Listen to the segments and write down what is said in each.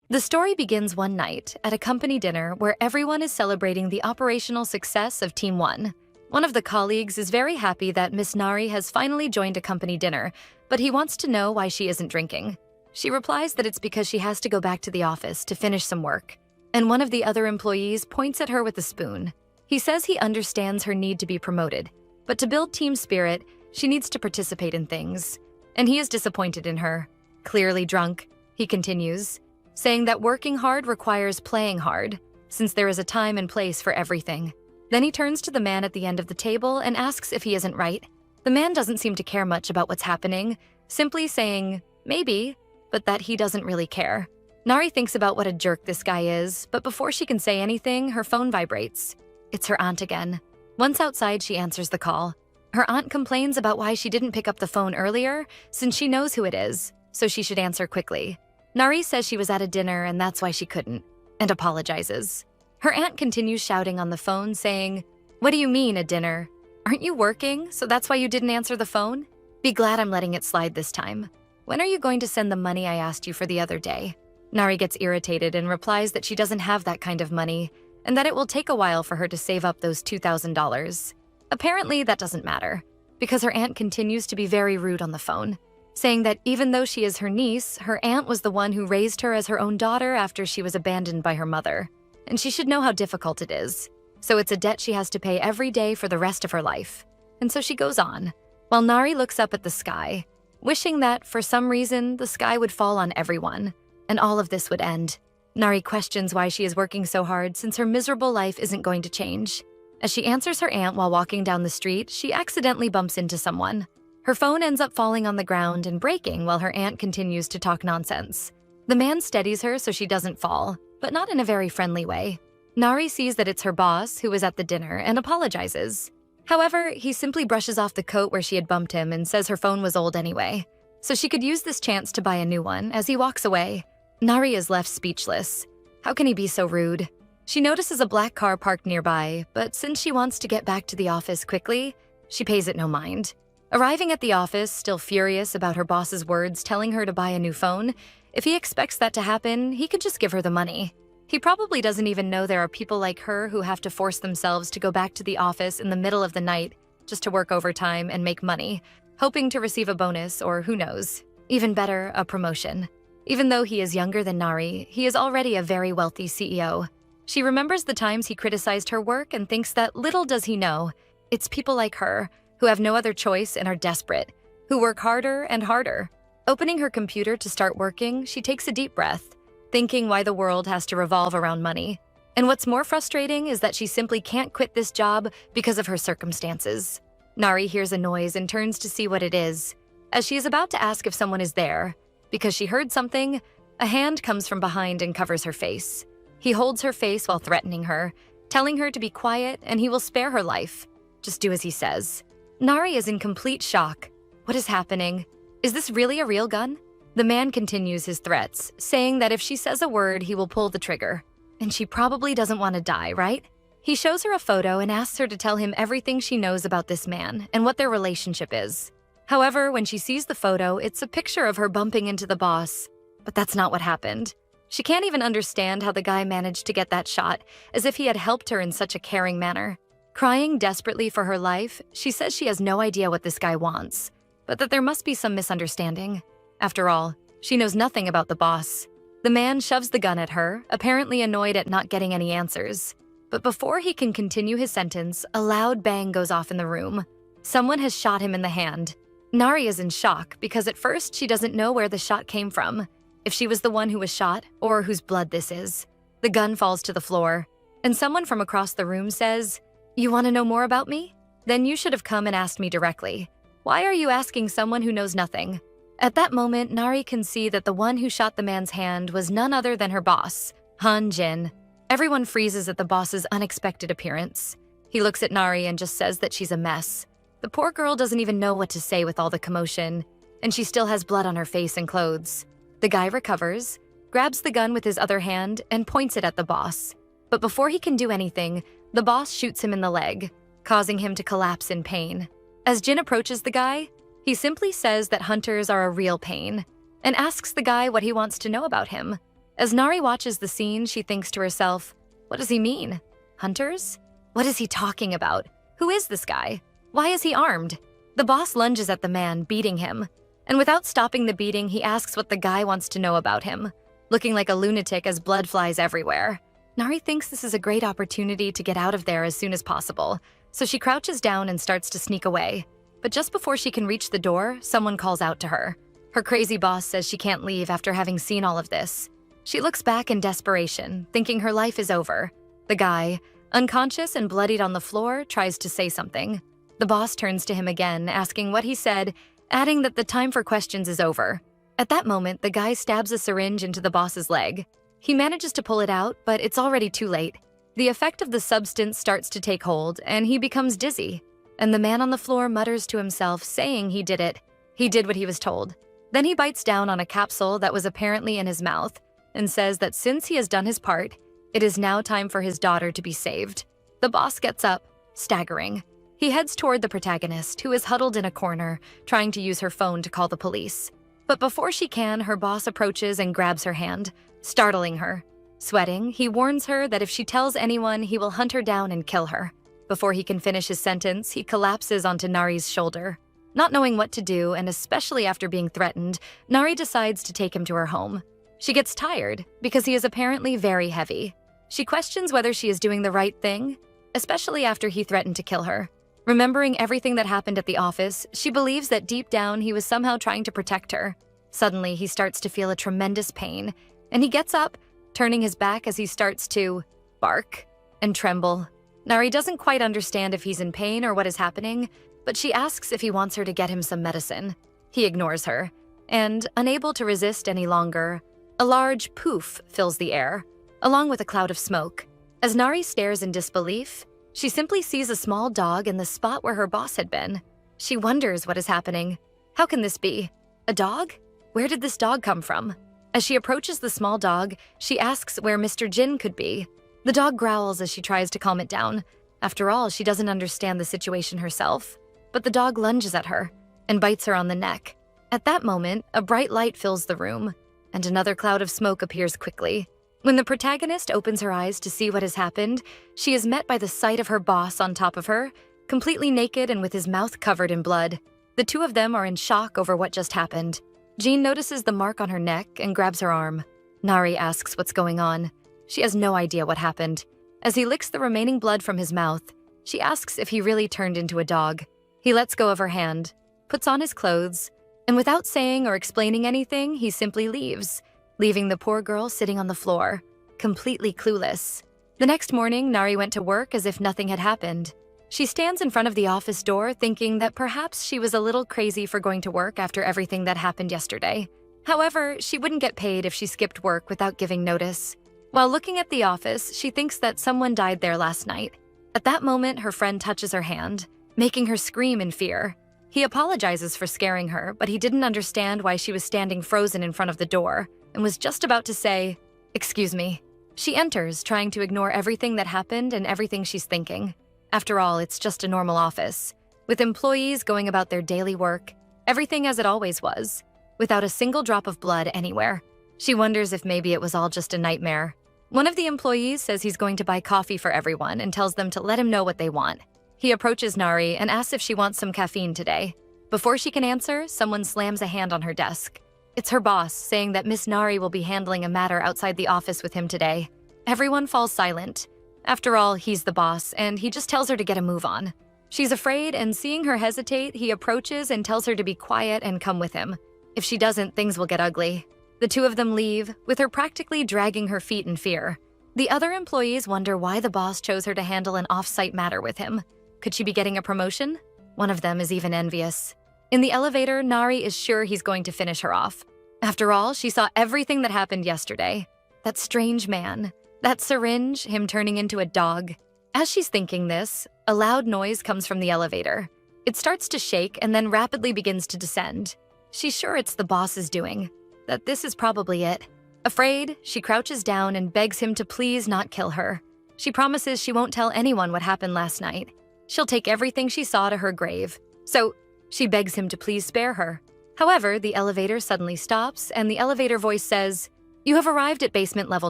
The story begins one night at a company dinner where everyone is celebrating the operational success of Team 1. One of the colleagues is very happy that Miss Nari has finally joined a company dinner, but he wants to know why she isn't drinking. She replies that it's because she has to go back to the office to finish some work, and one of the other employees points at her with a spoon. He says he understands her need to be promoted, but to build team spirit, she needs to participate in things, and he is disappointed in her. Clearly drunk, he continues, saying that working hard requires playing hard, since there is a time and place for everything. Then he turns to the man at the end of the table and asks if he isn't right. The man doesn't seem to care much about what's happening, simply saying, maybe, but that he doesn't really care. Nari thinks about what a jerk this guy is, but before she can say anything, her phone vibrates. It's her aunt again. Once outside, she answers the call. Her aunt complains about why she didn't pick up the phone earlier, since she knows who it is, so she should answer quickly. Nari says she was at a dinner and that's why she couldn't, and apologizes. Her aunt continues shouting on the phone, saying, "What do you mean, a dinner? Aren't you working, so that's why you didn't answer the phone? Be glad I'm letting it slide this time. When are you going to send the money I asked you for the other day?" Nari gets irritated and replies that she doesn't have that kind of money, and that it will take a while for her to save up those $2,000. Apparently, that doesn't matter, because her aunt continues to be very rude on the phone, saying that even though she is her niece, her aunt was the one who raised her as her own daughter after she was abandoned by her mother, and she should know how difficult it is. So it's a debt she has to pay every day for the rest of her life. And so she goes on, while Nari looks up at the sky, wishing that, for some reason, the sky would fall on everyone, and all of this would end. Nari questions why she is working so hard since her miserable life isn't going to change. As she answers her aunt while walking down the street, she accidentally bumps into someone. Her phone ends up falling on the ground and breaking while her aunt continues to talk nonsense. The man steadies her so she doesn't fall, but not in a very friendly way. Nari sees that it's her boss, who is at the dinner, and apologizes. However, he simply brushes off the coat where she had bumped him and says her phone was old anyway, so she could use this chance to buy a new one as he walks away. Nari is left speechless. How can he be so rude? She notices a black car parked nearby, but since she wants to get back to the office quickly, she pays it no mind. Arriving at the office, still furious about her boss's words telling her to buy a new phone, if he expects that to happen, he could just give her the money. He probably doesn't even know there are people like her who have to force themselves to go back to the office in the middle of the night just to work overtime and make money, hoping to receive a bonus or, who knows, even better, a promotion. Even though he is younger than Nari, he is already a very wealthy CEO. She remembers the times he criticized her work and thinks that little does he know, it's people like her who have no other choice and are desperate, who work harder and harder. Opening her computer to start working, she takes a deep breath, thinking why the world has to revolve around money. And what's more frustrating is that she simply can't quit this job because of her circumstances. Nari hears a noise and turns to see what it is. As she is about to ask if someone is there, because she heard something, a hand comes from behind and covers her face. He holds her face while threatening her, telling her to be quiet and he will spare her life. Just do as he says. Nari is in complete shock. What is happening? Is this really a real gun? The man continues his threats, saying that if she says a word, he will pull the trigger. And she probably doesn't want to die, right? He shows her a photo and asks her to tell him everything she knows about this man and what their relationship is. However, when she sees the photo, it's a picture of her bumping into the boss. But that's not what happened. She can't even understand how the guy managed to get that shot, as if he had helped her in such a caring manner. Crying desperately for her life, she says she has no idea what this guy wants, but that there must be some misunderstanding. After all, she knows nothing about the boss. The man shoves the gun at her, apparently annoyed at not getting any answers. But before he can continue his sentence, a loud bang goes off in the room. Someone has shot him in the hand. Nari is in shock because at first she doesn't know where the shot came from, if she was the one who was shot or whose blood this is. The gun falls to the floor, and someone from across the room says, "You want to know more about me? Then you should have come and asked me directly. Why are you asking someone who knows nothing?" At that moment, Nari can see that the one who shot the man's hand was none other than her boss, Han Jin. Everyone freezes at the boss's unexpected appearance. He looks at Nari and just says that she's a mess. The poor girl doesn't even know what to say with all the commotion, and she still has blood on her face and clothes. The guy recovers, grabs the gun with his other hand, and points it at the boss. But before he can do anything, the boss shoots him in the leg, causing him to collapse in pain. As Jin approaches the guy, he simply says that hunters are a real pain, and asks the guy what he wants to know about him. As Nari watches the scene, she thinks to herself, what does he mean? Hunters? What is he talking about? Who is this guy? Why is he armed? The boss lunges at the man, beating him. And without stopping the beating, he asks what the guy wants to know about him, looking like a lunatic as blood flies everywhere. Nari thinks this is a great opportunity to get out of there as soon as possible, so she crouches down and starts to sneak away. But just before she can reach the door, someone calls out to her. Her crazy boss says she can't leave after having seen all of this. She looks back in desperation, thinking her life is over. The guy, unconscious and bloodied on the floor, tries to say something. The boss turns to him again, asking what he said, adding that the time for questions is over. At that moment, the guy stabs a syringe into the boss's leg. He manages to pull it out, but it's already too late. The effect of the substance starts to take hold, and he becomes dizzy. And the man on the floor mutters to himself, saying he did it. He did what he was told. Then he bites down on a capsule that was apparently in his mouth and says that since he has done his part, it is now time for his daughter to be saved. The boss gets up, staggering. He heads toward the protagonist, who is huddled in a corner, trying to use her phone to call the police. But before she can, her boss approaches and grabs her hand, startling her. Sweating, he warns her that if she tells anyone, he will hunt her down and kill her. Before he can finish his sentence, he collapses onto Nari's shoulder. Not knowing what to do, and especially after being threatened, Nari decides to take him to her home. She gets tired because he is apparently very heavy. She questions whether she is doing the right thing, especially after he threatened to kill her. Remembering everything that happened at the office, she believes that deep down he was somehow trying to protect her. Suddenly, he starts to feel a tremendous pain, and he gets up, turning his back as he starts to bark and tremble. Nari doesn't quite understand if he's in pain or what is happening, but she asks if he wants her to get him some medicine. He ignores her, and, unable to resist any longer, a large poof fills the air, along with a cloud of smoke. As Nari stares in disbelief, she simply sees a small dog in the spot where her boss had been. She wonders what is happening. How can this be? A dog? Where did this dog come from? As she approaches the small dog, she asks where Mr. Jin could be. The dog growls as she tries to calm it down. After all, she doesn't understand the situation herself. But the dog lunges at her and bites her on the neck. At that moment, a bright light fills the room, and another cloud of smoke appears quickly. When the protagonist opens her eyes to see what has happened, she is met by the sight of her boss on top of her, completely naked and with his mouth covered in blood. The two of them are in shock over what just happened. Jean notices the mark on her neck and grabs her arm. Nari asks what's going on. She has no idea what happened. As he licks the remaining blood from his mouth, she asks if he really turned into a dog. He lets go of her hand, puts on his clothes, and without saying or explaining anything, he simply leaves, leaving the poor girl sitting on the floor, completely clueless. The next morning, Nari went to work as if nothing had happened. She stands in front of the office door thinking that perhaps she was a little crazy for going to work after everything that happened yesterday. However, she wouldn't get paid if she skipped work without giving notice. While looking at the office, she thinks that someone died there last night. At that moment, her friend touches her hand, making her scream in fear. He apologizes for scaring her, but he didn't understand why she was standing frozen in front of the door and was just about to say, "Excuse me." She enters, trying to ignore everything that happened and everything she's thinking. After all, it's just a normal office, with employees going about their daily work, everything as it always was, without a single drop of blood anywhere. She wonders if maybe it was all just a nightmare. One of the employees says he's going to buy coffee for everyone and tells them to let him know what they want. He approaches Nari and asks if she wants some caffeine today. Before she can answer, someone slams a hand on her desk. It's her boss, saying that Miss Nari will be handling a matter outside the office with him today. Everyone falls silent. After all, he's the boss, and he just tells her to get a move on. She's afraid, and seeing her hesitate, he approaches and tells her to be quiet and come with him. If she doesn't, things will get ugly. The two of them leave, with her practically dragging her feet in fear. The other employees wonder why the boss chose her to handle an off-site matter with him. Could she be getting a promotion? One of them is even envious. In the elevator, Nari is sure he's going to finish her off. After all, she saw everything that happened yesterday. That strange man, that syringe, him turning into a dog. As she's thinking this, a loud noise comes from the elevator. It starts to shake and then rapidly begins to descend. She's sure it's the boss's doing, that this is probably it. Afraid, she crouches down and begs him to please not kill her. She promises she won't tell anyone what happened last night. She'll take everything she saw to her grave. So, she begs him to please spare her. However, the elevator suddenly stops and the elevator voice says, You have arrived at basement level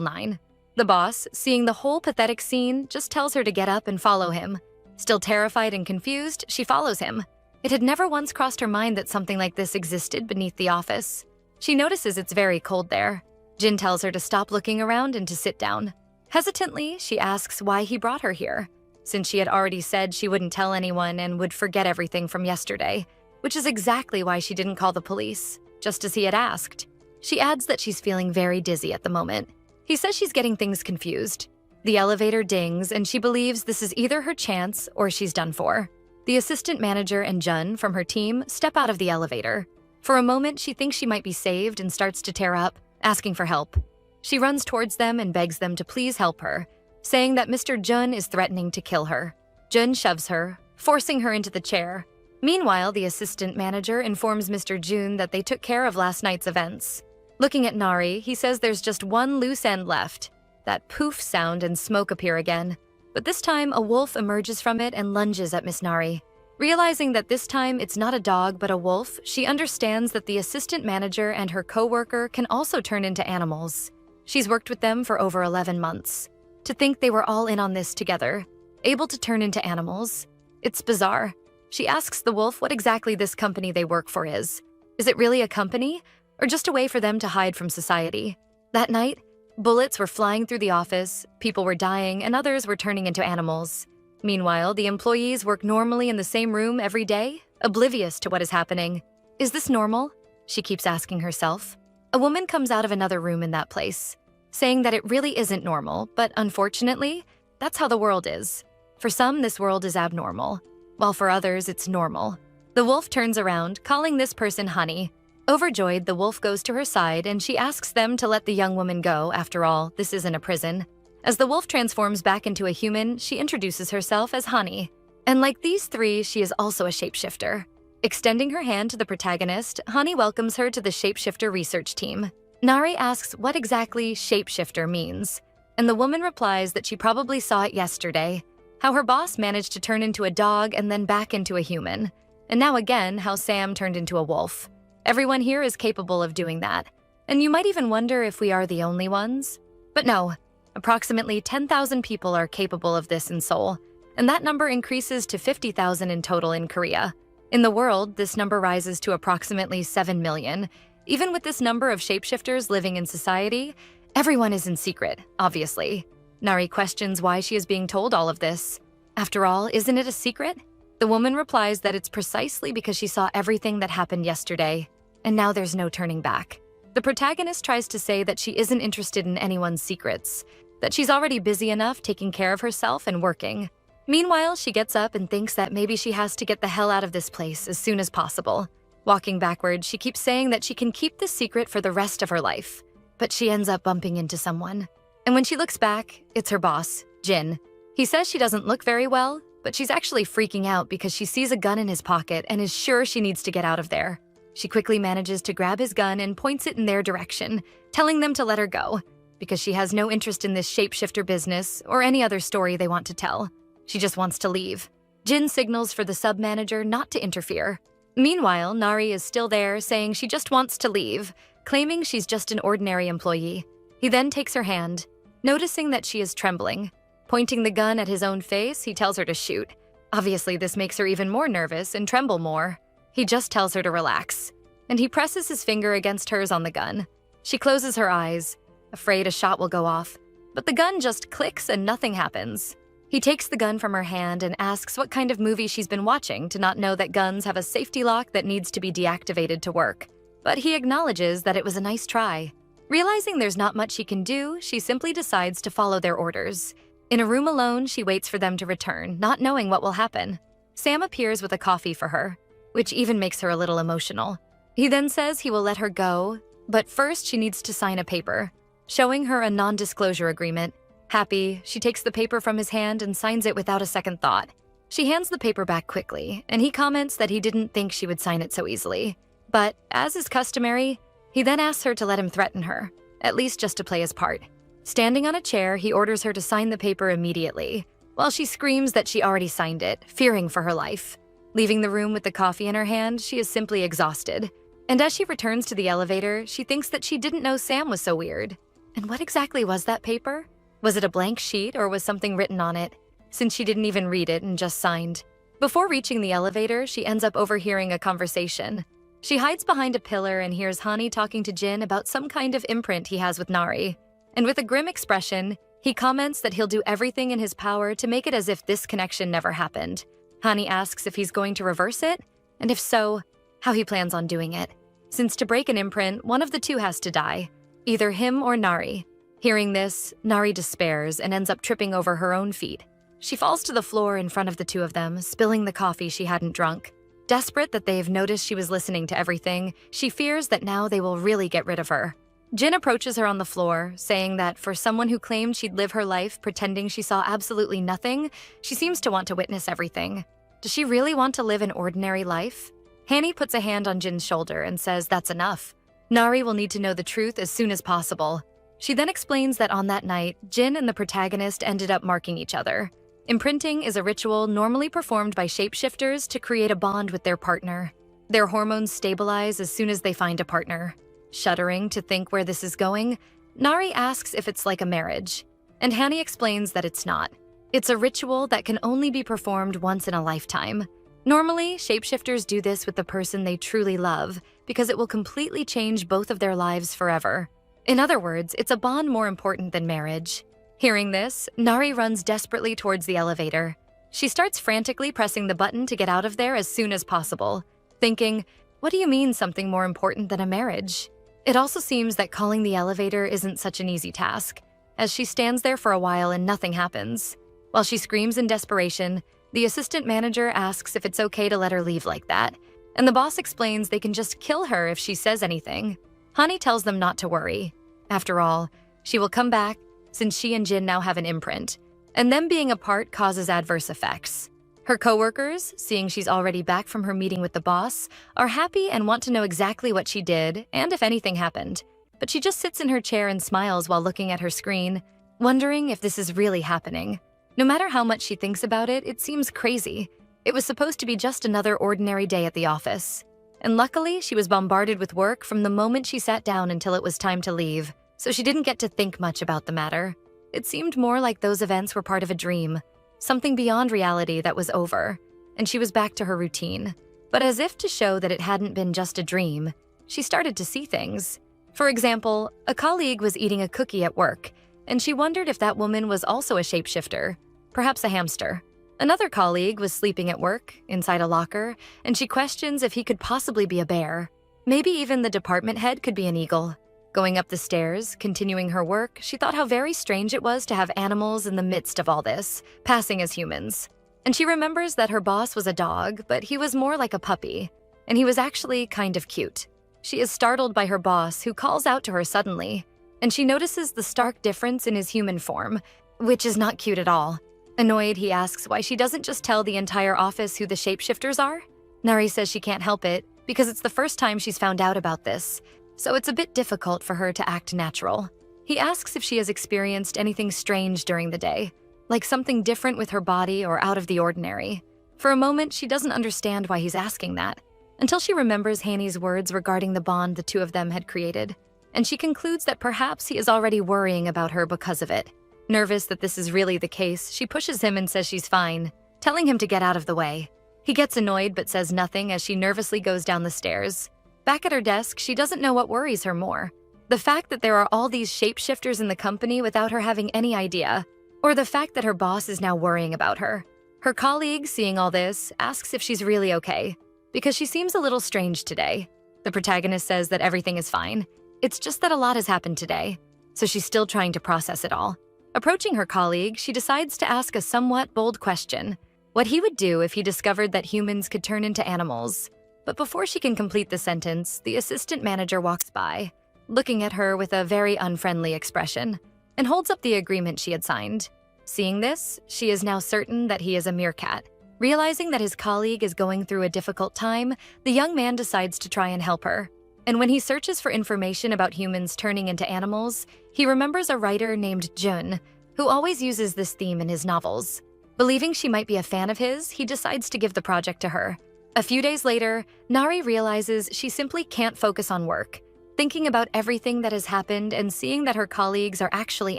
9. The boss, seeing the whole pathetic scene, just tells her to get up and follow him. Still terrified and confused, she follows him. It had never once crossed her mind that something like this existed beneath the office. She notices it's very cold there. Jin tells her to stop looking around and to sit down. Hesitantly, she asks why he brought her here, since she had already said she wouldn't tell anyone and would forget everything from yesterday, which is exactly why she didn't call the police, just as he had asked. She adds that she's feeling very dizzy at the moment. He says she's getting things confused. The elevator dings, and she believes this is either her chance or she's done for. The assistant manager and Jun from her team step out of the elevator. For a moment, she thinks she might be saved and starts to tear up, asking for help. She runs towards them and begs them to please help her, saying that Mr. Jun is threatening to kill her. Jun shoves her, forcing her into the chair. Meanwhile, the assistant manager informs Mr. Jun that they took care of last night's events. Looking at Nari, he says there's just one loose end left. That poof sound and smoke appear again. But this time, a wolf emerges from it and lunges at Miss Nari. Realizing that this time it's not a dog but a wolf, she understands that the assistant manager and her co-worker can also turn into animals. She's worked with them for over 11 months. To think they were all in on this together, able to turn into animals, it's bizarre. She asks the wolf what exactly this company they work for is. Is it really a company, or just a way for them to hide from society? That night, bullets were flying through the office, people were dying, and others were turning into animals. Meanwhile, the employees work normally in the same room every day, oblivious to what is happening. Is this normal? She keeps asking herself. A woman comes out of another room in that place, saying that it really isn't normal, but unfortunately, that's how the world is. For some, this world is abnormal, while for others, it's normal. The wolf turns around, calling this person Honey. Overjoyed, the wolf goes to her side and she asks them to let the young woman go. After all, this isn't a prison. As the wolf transforms back into a human, she introduces herself as Honey. And like these three, she is also a shapeshifter. Extending her hand to the protagonist, Honey welcomes her to the shapeshifter research team. Nari asks what exactly shapeshifter means, and the woman replies that she probably saw it yesterday, how her boss managed to turn into a dog and then back into a human, and now again how Sam turned into a wolf. Everyone here is capable of doing that, and you might even wonder if we are the only ones. But no, approximately 10,000 people are capable of this in Seoul, and that number increases to 50,000 in total in Korea. In the world, this number rises to approximately 7 million. Even with this number of shapeshifters living in society, everyone is in secret, obviously. Nari questions why she is being told all of this. After all, isn't it a secret? The woman replies that it's precisely because she saw everything that happened yesterday, and now there's no turning back. The protagonist tries to say that she isn't interested in anyone's secrets, that she's already busy enough taking care of herself and working. Meanwhile, she gets up and thinks that maybe she has to get the hell out of this place as soon as possible. Walking backwards, she keeps saying that she can keep this secret for the rest of her life, but she ends up bumping into someone. And when she looks back, it's her boss, Jin. He says she doesn't look very well, but she's actually freaking out because she sees a gun in his pocket and is sure she needs to get out of there. She quickly manages to grab his gun and points it in their direction, telling them to let her go, because she has no interest in this shapeshifter business or any other story they want to tell. She just wants to leave. Jin signals for the sub-manager not to interfere. Meanwhile, Nari is still there, saying she just wants to leave, claiming she's just an ordinary employee. He then takes her hand, noticing that she is trembling. Pointing the gun at his own face, he tells her to shoot. Obviously, this makes her even more nervous and tremble more. He just tells her to relax, and he presses his finger against hers on the gun. She closes her eyes, afraid a shot will go off, but the gun just clicks and nothing happens. He takes the gun from her hand and asks what kind of movie she's been watching to not know that guns have a safety lock that needs to be deactivated to work. But he acknowledges that it was a nice try. Realizing there's not much she can do, she simply decides to follow their orders. In a room alone, she waits for them to return, not knowing what will happen. Sam appears with a coffee for her, which even makes her a little emotional. He then says he will let her go, but first she needs to sign a paper, showing her a non-disclosure agreement. Happy, she takes the paper from his hand and signs it without a second thought. She hands the paper back quickly, and he comments that he didn't think she would sign it so easily. But, as is customary, he then asks her to let him threaten her, at least just to play his part. Standing on a chair, he orders her to sign the paper immediately, while she screams that she already signed it, fearing for her life. Leaving the room with the coffee in her hand, she is simply exhausted. And as she returns to the elevator, she thinks that she didn't know Sam was so weird. And what exactly was that paper? Was it a blank sheet or was something written on it, since she didn't even read it and just signed? Before reaching the elevator, she ends up overhearing a conversation. She hides behind a pillar and hears Hani talking to Jin about some kind of imprint he has with Nari. And with a grim expression, he comments that he'll do everything in his power to make it as if this connection never happened. Hani asks if he's going to reverse it, and if so, how he plans on doing it. Since to break an imprint, one of the two has to die, either him or Nari. Hearing this, Nari despairs and ends up tripping over her own feet. She falls to the floor in front of the two of them, spilling the coffee she hadn't drunk. Desperate that they've noticed she was listening to everything, she fears that now they will really get rid of her. Jin approaches her on the floor, saying that for someone who claimed she'd live her life pretending she saw absolutely nothing, she seems to want to witness everything. Does she really want to live an ordinary life? Hani puts a hand on Jin's shoulder and says that's enough. Nari will need to know the truth as soon as possible. She then explains that on that night, Jin and the protagonist ended up marking each other. Imprinting is a ritual normally performed by shapeshifters to create a bond with their partner. Their hormones stabilize as soon as they find a partner. Shuddering to think where this is going, Nari asks if it's like a marriage, and Hani explains that it's not. It's a ritual that can only be performed once in a lifetime. Normally, shapeshifters do this with the person they truly love because it will completely change both of their lives forever. In other words, it's a bond more important than marriage. Hearing this, Nari runs desperately towards the elevator. She starts frantically pressing the button to get out of there as soon as possible, thinking, what do you mean something more important than a marriage? It also seems that calling the elevator isn't such an easy task, as she stands there for a while and nothing happens. While she screams in desperation, the assistant manager asks if it's okay to let her leave like that, and the boss explains they can just kill her if she says anything. Hani tells them not to worry. After all, she will come back since she and Jin now have an imprint, and them being apart causes adverse effects. Her coworkers, seeing she's already back from her meeting with the boss, are happy and want to know exactly what she did and if anything happened. But she just sits in her chair and smiles while looking at her screen, wondering if this is really happening. No matter how much she thinks about it, it seems crazy. It was supposed to be just another ordinary day at the office. And luckily, she was bombarded with work from the moment she sat down until it was time to leave, so she didn't get to think much about the matter. It seemed more like those events were part of a dream, something beyond reality that was over, and she was back to her routine. But as if to show that it hadn't been just a dream, she started to see things. For example, a colleague was eating a cookie at work, and she wondered if that woman was also a shapeshifter, perhaps a hamster. Another colleague was sleeping at work, inside a locker, and she questions if he could possibly be a bear. Maybe even the department head could be an eagle. Going up the stairs, continuing her work, she thought how very strange it was to have animals in the midst of all this, passing as humans. And she remembers that her boss was a dog, but he was more like a puppy, and he was actually kind of cute. She is startled by her boss, who calls out to her suddenly, and she notices the stark difference in his human form, which is not cute at all. Annoyed, he asks why she doesn't just tell the entire office who the shapeshifters are. Nari says she can't help it, because it's the first time she's found out about this, so it's a bit difficult for her to act natural. He asks if she has experienced anything strange during the day, like something different with her body or out of the ordinary. For a moment, she doesn't understand why he's asking that, until she remembers Hani's words regarding the bond the two of them had created, and she concludes that perhaps he is already worrying about her because of it. Nervous that this is really the case, she pushes him and says she's fine, telling him to get out of the way. He gets annoyed but says nothing as she nervously goes down the stairs. Back at her desk, she doesn't know what worries her more. The fact that there are all these shapeshifters in the company without her having any idea, or the fact that her boss is now worrying about her. Her colleague, seeing all this, asks if she's really okay, because she seems a little strange today. The protagonist says that everything is fine. It's just that a lot has happened today, so she's still trying to process it all. Approaching her colleague, she decides to ask a somewhat bold question: what he would do if he discovered that humans could turn into animals. But before she can complete the sentence, the assistant manager walks by, looking at her with a very unfriendly expression, and holds up the agreement she had signed. Seeing this, she is now certain that he is a meerkat. Realizing that his colleague is going through a difficult time, the young man decides to try and help her. And when he searches for information about humans turning into animals, he remembers a writer named Jun, who always uses this theme in his novels. Believing she might be a fan of his, he decides to give the project to her. A few days later, Nari realizes she simply can't focus on work. thinking about everything that has happened and seeing that her colleagues are actually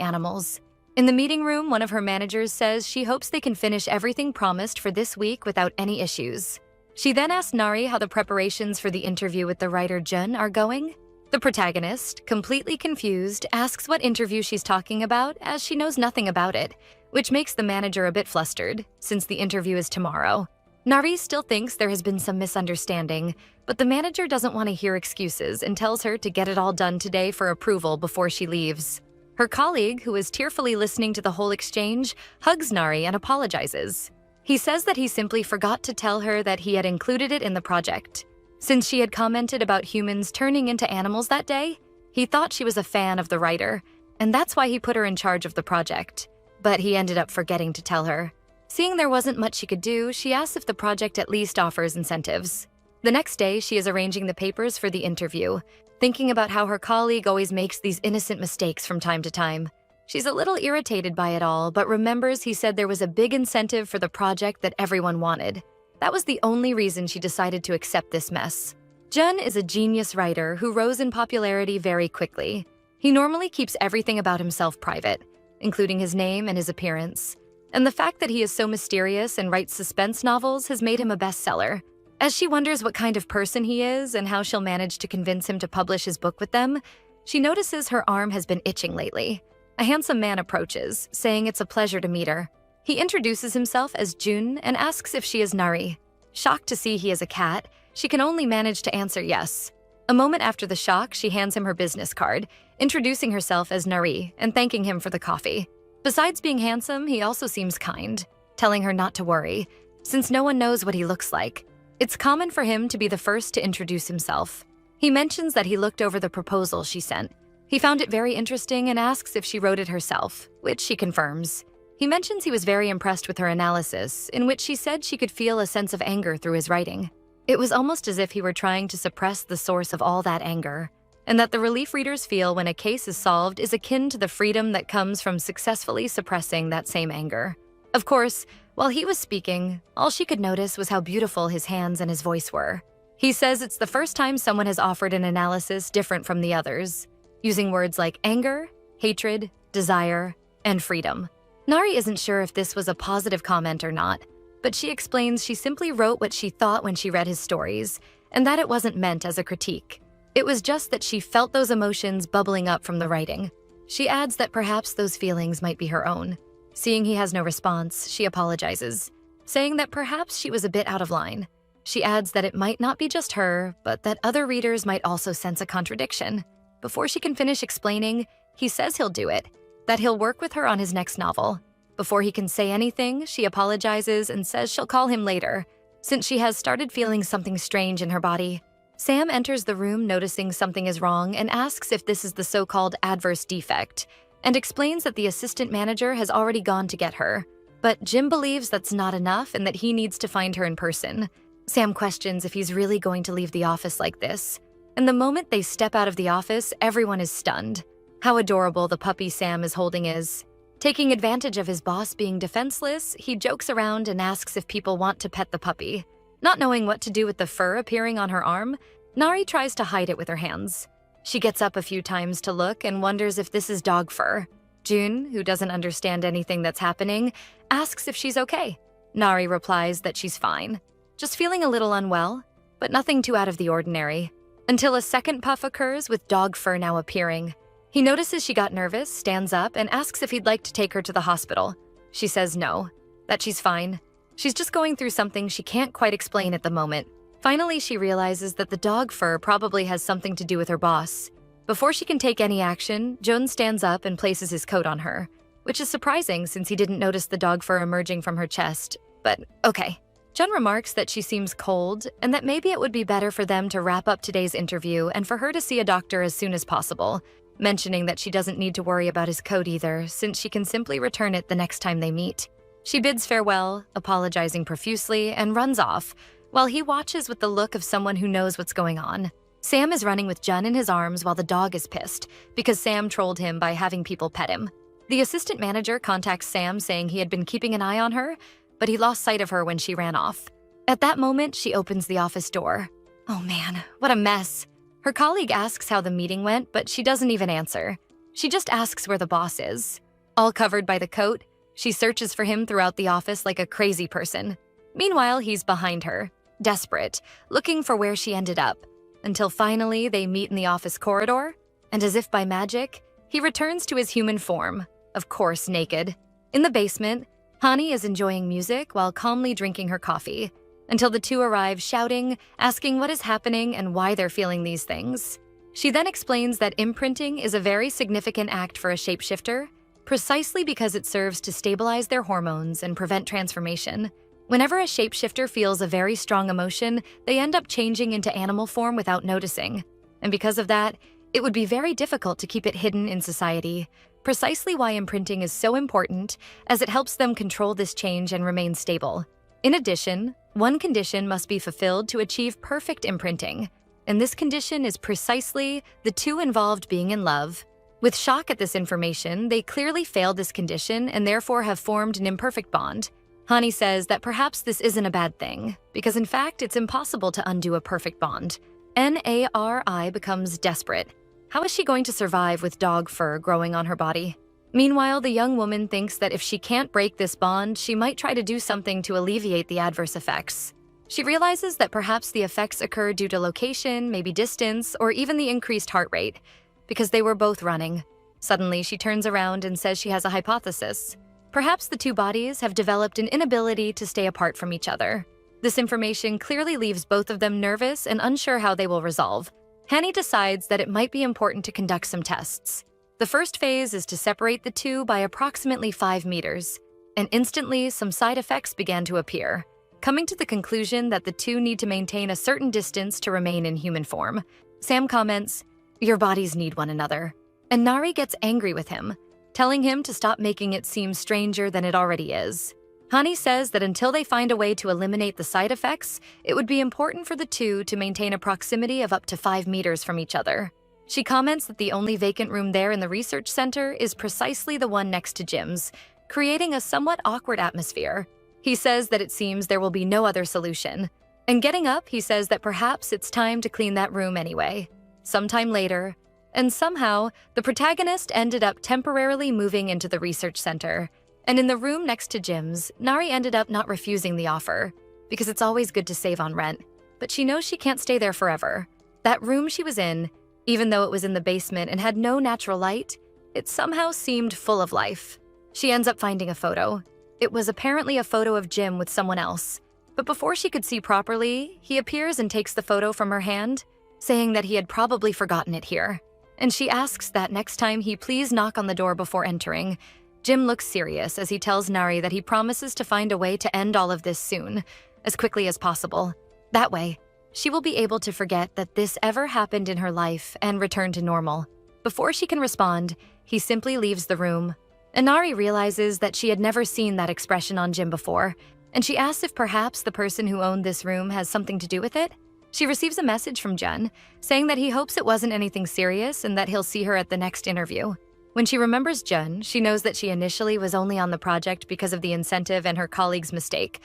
animals. In the meeting room, one of her managers says she hopes they can finish everything promised for this week without any issues. She then asks Nari how the preparations for the interview with the writer Jun are going. The protagonist, completely confused, asks what interview she's talking about as she knows nothing about it, which makes the manager a bit flustered, since the interview is tomorrow. Nari still thinks there has been some misunderstanding, but the manager doesn't want to hear excuses and tells her to get it all done today for approval before she leaves. Her colleague, who is tearfully listening to the whole exchange, hugs Nari and apologizes. He says that he simply forgot to tell her that he had included it in the project. Since she had commented about humans turning into animals that day, he thought she was a fan of the writer, and that's why he put her in charge of the project. But he ended up forgetting to tell her. Seeing there wasn't much she could do, she asks if the project at least offers incentives. The next day, she is arranging the papers for the interview, thinking about how her colleague always makes these innocent mistakes from time to time. She's a little irritated by it all, but remembers he said there was a big incentive for the project that everyone wanted. That was the only reason she decided to accept this mess. Jun is a genius writer who rose in popularity very quickly. He normally keeps everything about himself private, including his name and his appearance. And the fact that he is so mysterious and writes suspense novels has made him a bestseller. As she wonders what kind of person he is and how she'll manage to convince him to publish his book with them, she notices her arm has been itching lately. A handsome man approaches, saying it's a pleasure to meet her. He introduces himself as Jun and asks if she is Nari. Shocked to see he is a cat, she can only manage to answer yes. A moment after the shock, she hands him her business card, introducing herself as Nari and thanking him for the coffee. Besides being handsome, he also seems kind, telling her not to worry, since no one knows what he looks like. It's common for him to be the first to introduce himself. He mentions that he looked over the proposal she sent. He found it very interesting and asks if she wrote it herself, which she confirms. He mentions he was very impressed with her analysis, in which she said she could feel a sense of anger through his writing. It was almost as if he were trying to suppress the source of all that anger, and that the relief readers feel when a case is solved is akin to the freedom that comes from successfully suppressing that same anger. Of course, while he was speaking, all she could notice was how beautiful his hands and his voice were. He says it's the first time someone has offered an analysis different from the others, using words like anger, hatred, desire, and freedom. Nari isn't sure if this was a positive comment or not, but she explains she simply wrote what she thought when she read his stories, and that it wasn't meant as a critique. It was just that she felt those emotions bubbling up from the writing. She adds that perhaps those feelings might be her own. Seeing he has no response, she apologizes, saying that perhaps she was a bit out of line. She adds that it might not be just her, but that other readers might also sense a contradiction. Before she can finish explaining, he says he'll do it, that he'll work with her on his next novel. Before he can say anything, she apologizes and says she'll call him later, since she has started feeling something strange in her body. Sam enters the room noticing something is wrong and asks if this is the so-called adverse defect, and explains that the assistant manager has already gone to get her. But Jim believes that's not enough and that he needs to find her in person. Sam questions if he's really going to leave the office like this. And the moment they step out of the office, everyone is stunned. How adorable the puppy Sam is holding is. Taking advantage of his boss being defenseless, he jokes around and asks if people want to pet the puppy. Not knowing what to do with the fur appearing on her arm, Nari tries to hide it with her hands. She gets up a few times to look and wonders if this is dog fur. Jun, who doesn't understand anything that's happening, asks if she's okay. Nari replies that she's fine, just feeling a little unwell, but nothing too out of the ordinary. Until a second puff occurs with dog fur now appearing. He notices she got nervous, stands up, and asks if he'd like to take her to the hospital. She says no, that she's fine. She's just going through something she can't quite explain at the moment. Finally, she realizes that the dog fur probably has something to do with her boss. Before she can take any action, Jun stands up and places his coat on her, which is surprising since he didn't notice the dog fur emerging from her chest. But okay. Jun remarks that she seems cold and that maybe it would be better for them to wrap up today's interview and for her to see a doctor as soon as possible, mentioning that she doesn't need to worry about his coat either, since she can simply return it the next time they meet. She bids farewell, apologizing profusely, and runs off, while he watches with the look of someone who knows what's going on. Sam is running with Jun in his arms while the dog is pissed, because Sam trolled him by having people pet him. The assistant manager contacts Sam saying he had been keeping an eye on her, but he lost sight of her when she ran off. At that moment, she opens the office door. Oh man, what a mess. Her colleague asks how the meeting went, but she doesn't even answer. She just asks where the boss is. All covered by the coat, she searches for him throughout the office like a crazy person. Meanwhile, he's behind her, desperate, looking for where she ended up, until finally they meet in the office corridor, and as if by magic, he returns to his human form, of course naked. In the basement, Hani is enjoying music while calmly drinking her coffee, until the two arrive shouting, asking what is happening and why they're feeling these things. She then explains that imprinting is a very significant act for a shapeshifter, precisely because it serves to stabilize their hormones and prevent transformation. Whenever a shapeshifter feels a very strong emotion, they end up changing into animal form without noticing. And because of that, it would be very difficult to keep it hidden in society, precisely why imprinting is so important, as it helps them control this change and remain stable. In addition, one condition must be fulfilled to achieve perfect imprinting, and this condition is precisely the two involved being in love. With shock at this information, they clearly failed this condition and therefore have formed an imperfect bond. Hani says that perhaps this isn't a bad thing, because in fact it's impossible to undo a perfect bond. Nari becomes desperate. How is she going to survive with dog fur growing on her body? Meanwhile, the young woman thinks that if she can't break this bond, she might try to do something to alleviate the adverse effects. She realizes that perhaps the effects occur due to location, maybe distance, or even the increased heart rate, because they were both running. Suddenly, she turns around and says she has a hypothesis. Perhaps the two bodies have developed an inability to stay apart from each other. This information clearly leaves both of them nervous and unsure how they will resolve. Hani decides that it might be important to conduct some tests. The first phase is to separate the two by approximately 5 meters, and instantly some side effects began to appear, coming to the conclusion that the two need to maintain a certain distance to remain in human form. Sam comments, "Your bodies need one another," and Nari gets angry with him, telling him to stop making it seem stranger than it already is. Hani says that until they find a way to eliminate the side effects, it would be important for the two to maintain a proximity of up to 5 meters from each other. She comments that the only vacant room there in the research center is precisely the one next to Jim's, creating a somewhat awkward atmosphere. He says that it seems there will be no other solution. And getting up, he says that perhaps it's time to clean that room anyway. Sometime later, and somehow, the protagonist ended up temporarily moving into the research center. And in the room next to Jim's, Nari ended up not refusing the offer, because it's always good to save on rent. But she knows she can't stay there forever. That room she was in, even though it was in the basement and had no natural light, it somehow seemed full of life. She ends up finding a photo. It was apparently a photo of Jim with someone else. But before she could see properly, he appears and takes the photo from her hand, saying that he had probably forgotten it here. And she asks that next time he please knock on the door before entering. Jim looks serious as he tells Nari that he promises to find a way to end all of this soon, as quickly as possible. That way, she will be able to forget that this ever happened in her life and return to normal. Before she can respond, he simply leaves the room. And Nari realizes that she had never seen that expression on Jim before, and she asks if perhaps the person who owned this room has something to do with it. She receives a message from Jun, saying that he hopes it wasn't anything serious and that he'll see her at the next interview. When she remembers Jun, she knows that she initially was only on the project because of the incentive and her colleague's mistake,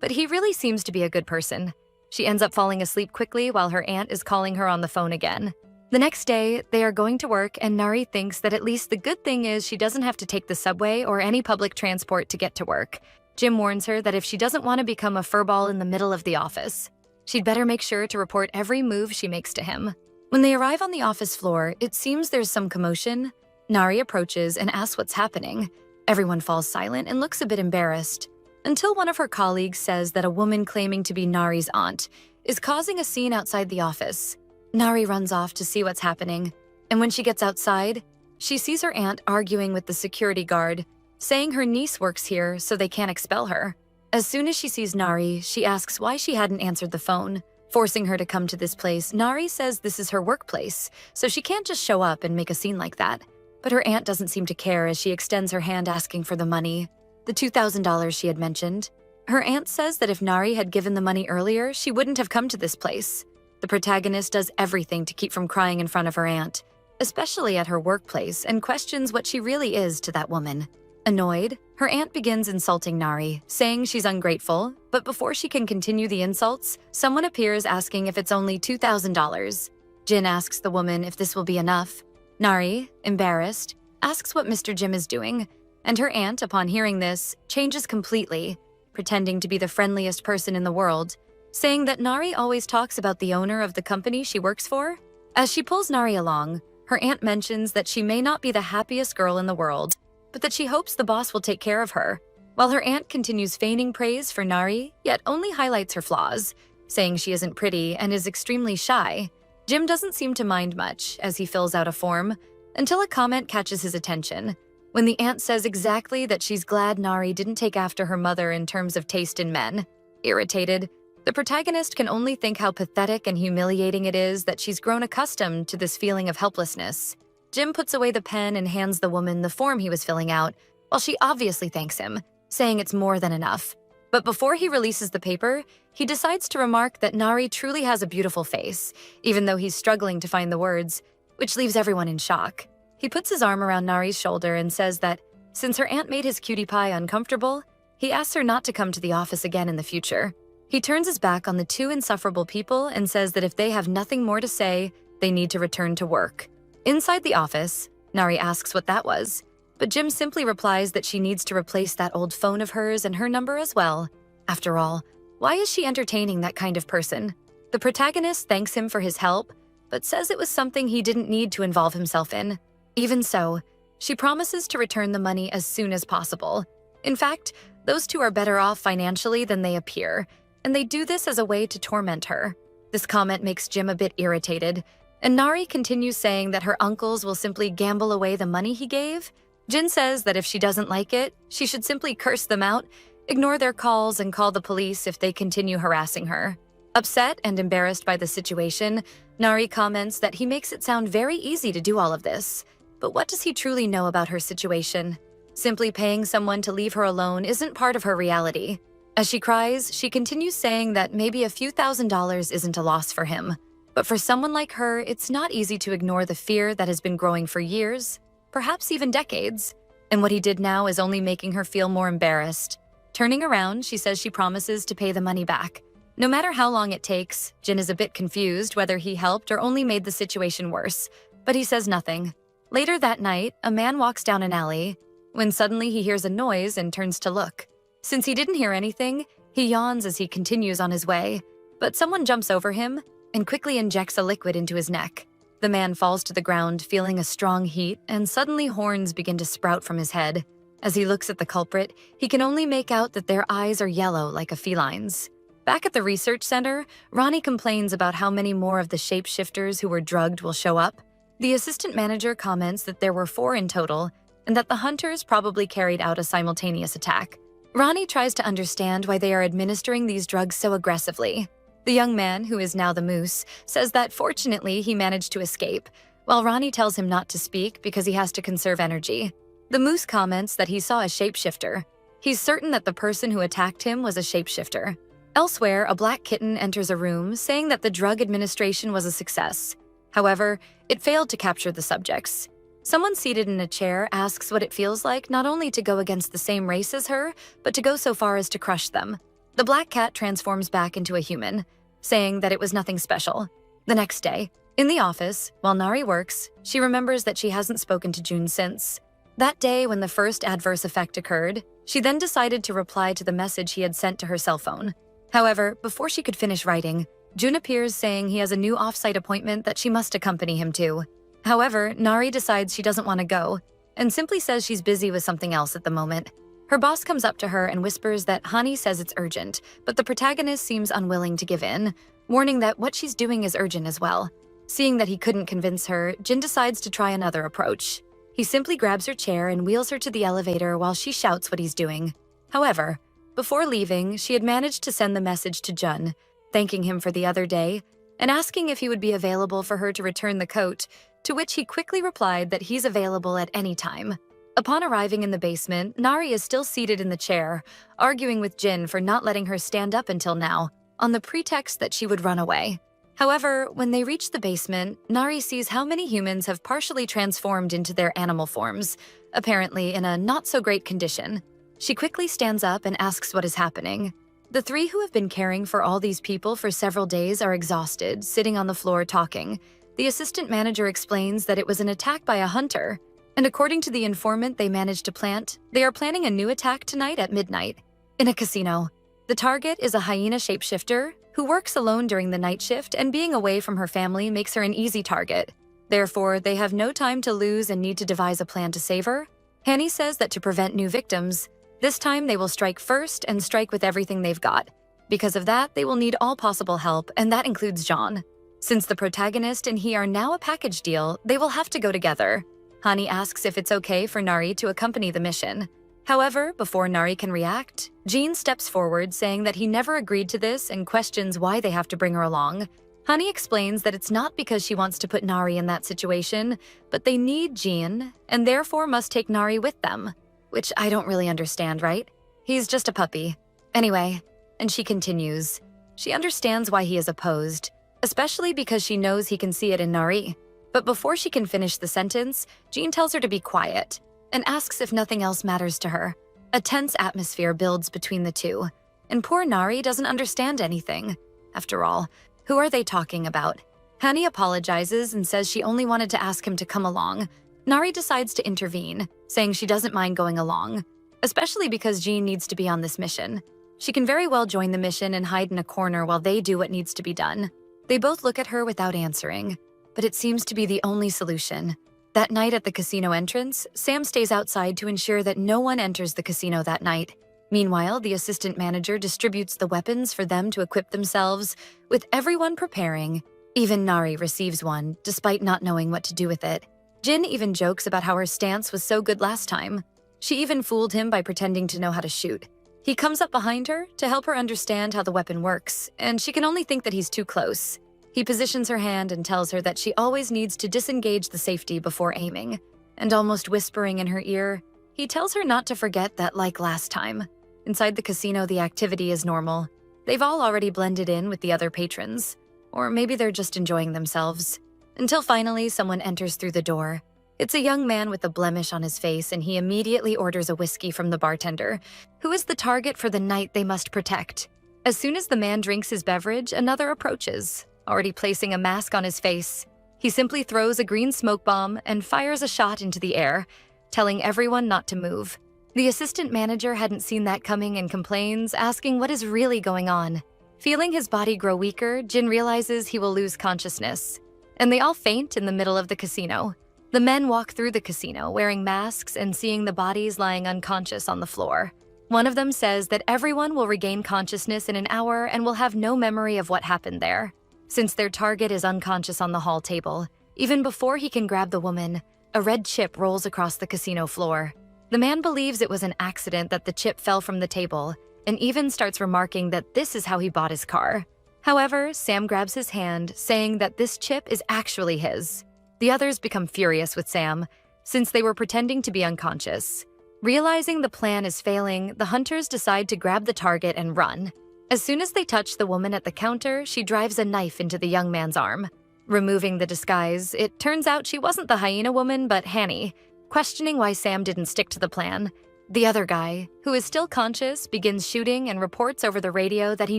but he really seems to be a good person. She ends up falling asleep quickly while her aunt is calling her on the phone again. The next day, they are going to work, and Nari thinks that at least the good thing is she doesn't have to take the subway or any public transport to get to work. Jim warns her that if she doesn't want to become a furball in the middle of the office, she'd better make sure to report every move she makes to him. When they arrive on the office floor, it seems there's some commotion. Nari approaches and asks what's happening. Everyone falls silent and looks a bit embarrassed, until one of her colleagues says that a woman claiming to be Nari's aunt is causing a scene outside the office. Nari runs off to see what's happening, and when she gets outside, she sees her aunt arguing with the security guard, saying her niece works here so they can't expel her. As soon as she sees Nari, she asks why she hadn't answered the phone. Forcing her to come to this place, Nari says this is her workplace, so she can't just show up and make a scene like that. But her aunt doesn't seem to care as she extends her hand asking for the money, the $2,000 she had mentioned. Her aunt says that if Nari had given the money earlier, she wouldn't have come to this place. The protagonist does everything to keep from crying in front of her aunt, especially at her workplace, and questions what she really is to that woman. Annoyed, her aunt begins insulting Nari, saying she's ungrateful, but before she can continue the insults, someone appears asking if it's only $2,000. Jin asks the woman if this will be enough. Nari, embarrassed, asks what Mr. Jim is doing, and her aunt, upon hearing this, changes completely, pretending to be the friendliest person in the world, saying that Nari always talks about the owner of the company she works for. As she pulls Nari along, her aunt mentions that she may not be the happiest girl in the world, but that she hopes the boss will take care of her, while her aunt continues feigning praise for Nari, yet only highlights her flaws, saying she isn't pretty and is extremely shy. Jim doesn't seem to mind much as he fills out a form, until a comment catches his attention, when the aunt says exactly that she's glad Nari didn't take after her mother in terms of taste in men. Irritated, the protagonist can only think how pathetic and humiliating it is that she's grown accustomed to this feeling of helplessness. Jim puts away the pen and hands the woman the form he was filling out, while she obviously thanks him, saying it's more than enough. But before he releases the paper, he decides to remark that Nari truly has a beautiful face, even though he's struggling to find the words, which leaves everyone in shock. He puts his arm around Nari's shoulder and says that, since her aunt made his cutie pie uncomfortable, he asks her not to come to the office again in the future. He turns his back on the two insufferable people and says that if they have nothing more to say, they need to return to work. Inside the office, Nari asks what that was, but Jim simply replies that she needs to replace that old phone of hers and her number as well. After all, why is she entertaining that kind of person? The protagonist thanks him for his help, but says it was something he didn't need to involve himself in. Even so, she promises to return the money as soon as possible. In fact, those two are better off financially than they appear, and they do this as a way to torment her. This comment makes Jim a bit irritated, and Nari continues saying that her uncles will simply gamble away the money he gave. Jin says that if she doesn't like it, she should simply curse them out, ignore their calls, and call the police if they continue harassing her. Upset and embarrassed by the situation, Nari comments that he makes it sound very easy to do all of this. But what does he truly know about her situation? Simply paying someone to leave her alone isn't part of her reality. As she cries, she continues saying that maybe a few $1,000s isn't a loss for him. But for someone like her, it's not easy to ignore the fear that has been growing for years, perhaps even decades. And what he did now is only making her feel more embarrassed. Turning around, she says she promises to pay the money back. No matter how long it takes, Jin is a bit confused whether he helped or only made the situation worse, but he says nothing. Later that night, a man walks down an alley, when suddenly he hears a noise and turns to look. Since he didn't hear anything, he yawns as he continues on his way, but someone jumps over him and quickly injects a liquid into his neck. The man falls to the ground, feeling a strong heat, and suddenly horns begin to sprout from his head. As he looks at the culprit, he can only make out that their eyes are yellow like a feline's. Back at the research center, Ronnie complains about how many more of the shapeshifters who were drugged will show up. The assistant manager comments that there were 4 in total, and that the hunters probably carried out a simultaneous attack. Ronnie tries to understand why they are administering these drugs so aggressively. The young man, who is now the moose, says that fortunately he managed to escape, while Ronnie tells him not to speak because he has to conserve energy. The moose comments that he saw a shapeshifter. He's certain that the person who attacked him was a shapeshifter. Elsewhere, a black kitten enters a room saying that the drug administration was a success. However, it failed to capture the subjects. Someone seated in a chair asks what it feels like not only to go against the same race as her, but to go so far as to crush them. The black cat transforms back into a human, saying that it was nothing special. The next day, in the office, while Nari works, she remembers that she hasn't spoken to June since. That day when the first adverse effect occurred, she then decided to reply to the message he had sent to her cell phone. However, before she could finish writing, June appears saying he has a new off-site appointment that she must accompany him to. However, Nari decides she doesn't want to go, and simply says she's busy with something else at the moment. Her boss comes up to her and whispers that Hani says it's urgent, but the protagonist seems unwilling to give in, warning that what she's doing is urgent as well. Seeing that he couldn't convince her, Jin decides to try another approach. He simply grabs her chair and wheels her to the elevator while she shouts what he's doing. However, before leaving, she had managed to send the message to Jun, thanking him for the other day, and asking if he would be available for her to return the coat, to which he quickly replied that he's available at any time. Upon arriving in the basement, Nari is still seated in the chair, arguing with Jin for not letting her stand up until now, on the pretext that she would run away. However, when they reach the basement, Nari sees how many humans have partially transformed into their animal forms, apparently in a not-so-great condition. She quickly stands up and asks what is happening. The 3 who have been caring for all these people for several days are exhausted, sitting on the floor talking. The assistant manager explains that it was an attack by a hunter, and according to the informant they managed to plant, they are planning a new attack tonight at midnight in a casino. The target is a hyena shapeshifter who works alone during the night shift, and being away from her family makes her an easy target. Therefore, they have no time to lose and need to devise a plan to save her. Hanny says that to prevent new victims, this time they will strike first and strike with everything they've got. Because of that, they will need all possible help, and that includes John. Since the protagonist and he are now a package deal, they will have to go together. Hani asks if it's okay for Nari to accompany the mission. However, before Nari can react, Jean steps forward saying that he never agreed to this and questions why they have to bring her along. Hani explains that it's not because she wants to put Nari in that situation, but they need Jean and therefore must take Nari with them. Which I don't really understand, right? He's just a puppy. Anyway, and she continues. She understands why he is opposed, especially because she knows he can see it in Nari. But before she can finish the sentence, Jean tells her to be quiet and asks if nothing else matters to her. A tense atmosphere builds between the two, and poor Nari doesn't understand anything. After all, who are they talking about? Hani apologizes and says she only wanted to ask him to come along. Nari decides to intervene, saying she doesn't mind going along, especially because Jean needs to be on this mission. She can very well join the mission and hide in a corner while they do what needs to be done. They both look at her without answering, but it seems to be the only solution. That night at the casino entrance, Sam stays outside to ensure that no one enters the casino that night. Meanwhile, the assistant manager distributes the weapons for them to equip themselves, with everyone preparing. Even Nari receives one, despite not knowing what to do with it. Jin even jokes about how her stance was so good last time. She even fooled him by pretending to know how to shoot. He comes up behind her to help her understand how the weapon works, and she can only think that he's too close. He positions her hand and tells her that she always needs to disengage the safety before aiming. And almost whispering in her ear, he tells her not to forget that like last time. Inside the casino, the activity is normal. They've all already blended in with the other patrons. Or maybe they're just enjoying themselves. Until finally, someone enters through the door. It's a young man with a blemish on his face, and he immediately orders a whiskey from the bartender, who is the target for the night they must protect. As soon as the man drinks his beverage, another approaches, already placing a mask on his face. He simply throws a green smoke bomb and fires a shot into the air, telling everyone not to move. The assistant manager hadn't seen that coming and complains, asking what is really going on. Feeling his body grow weaker, Jin realizes he will lose consciousness, and they all faint in the middle of the casino. The men walk through the casino wearing masks and seeing the bodies lying unconscious on the floor. One of them says that everyone will regain consciousness in an hour and will have no memory of what happened there. Since their target is unconscious on the hall table, even before he can grab the woman, a red chip rolls across the casino floor. The man believes it was an accident that the chip fell from the table, and even starts remarking that this is how he bought his car. However, Sam grabs his hand, saying that this chip is actually his. The others become furious with Sam, since they were pretending to be unconscious. Realizing the plan is failing, the hunters decide to grab the target and run. As soon as they touch the woman at the counter, she drives a knife into the young man's arm. Removing the disguise, it turns out she wasn't the hyena woman but Hanny. Questioning why Sam didn't stick to the plan, the other guy, who is still conscious, begins shooting and reports over the radio that he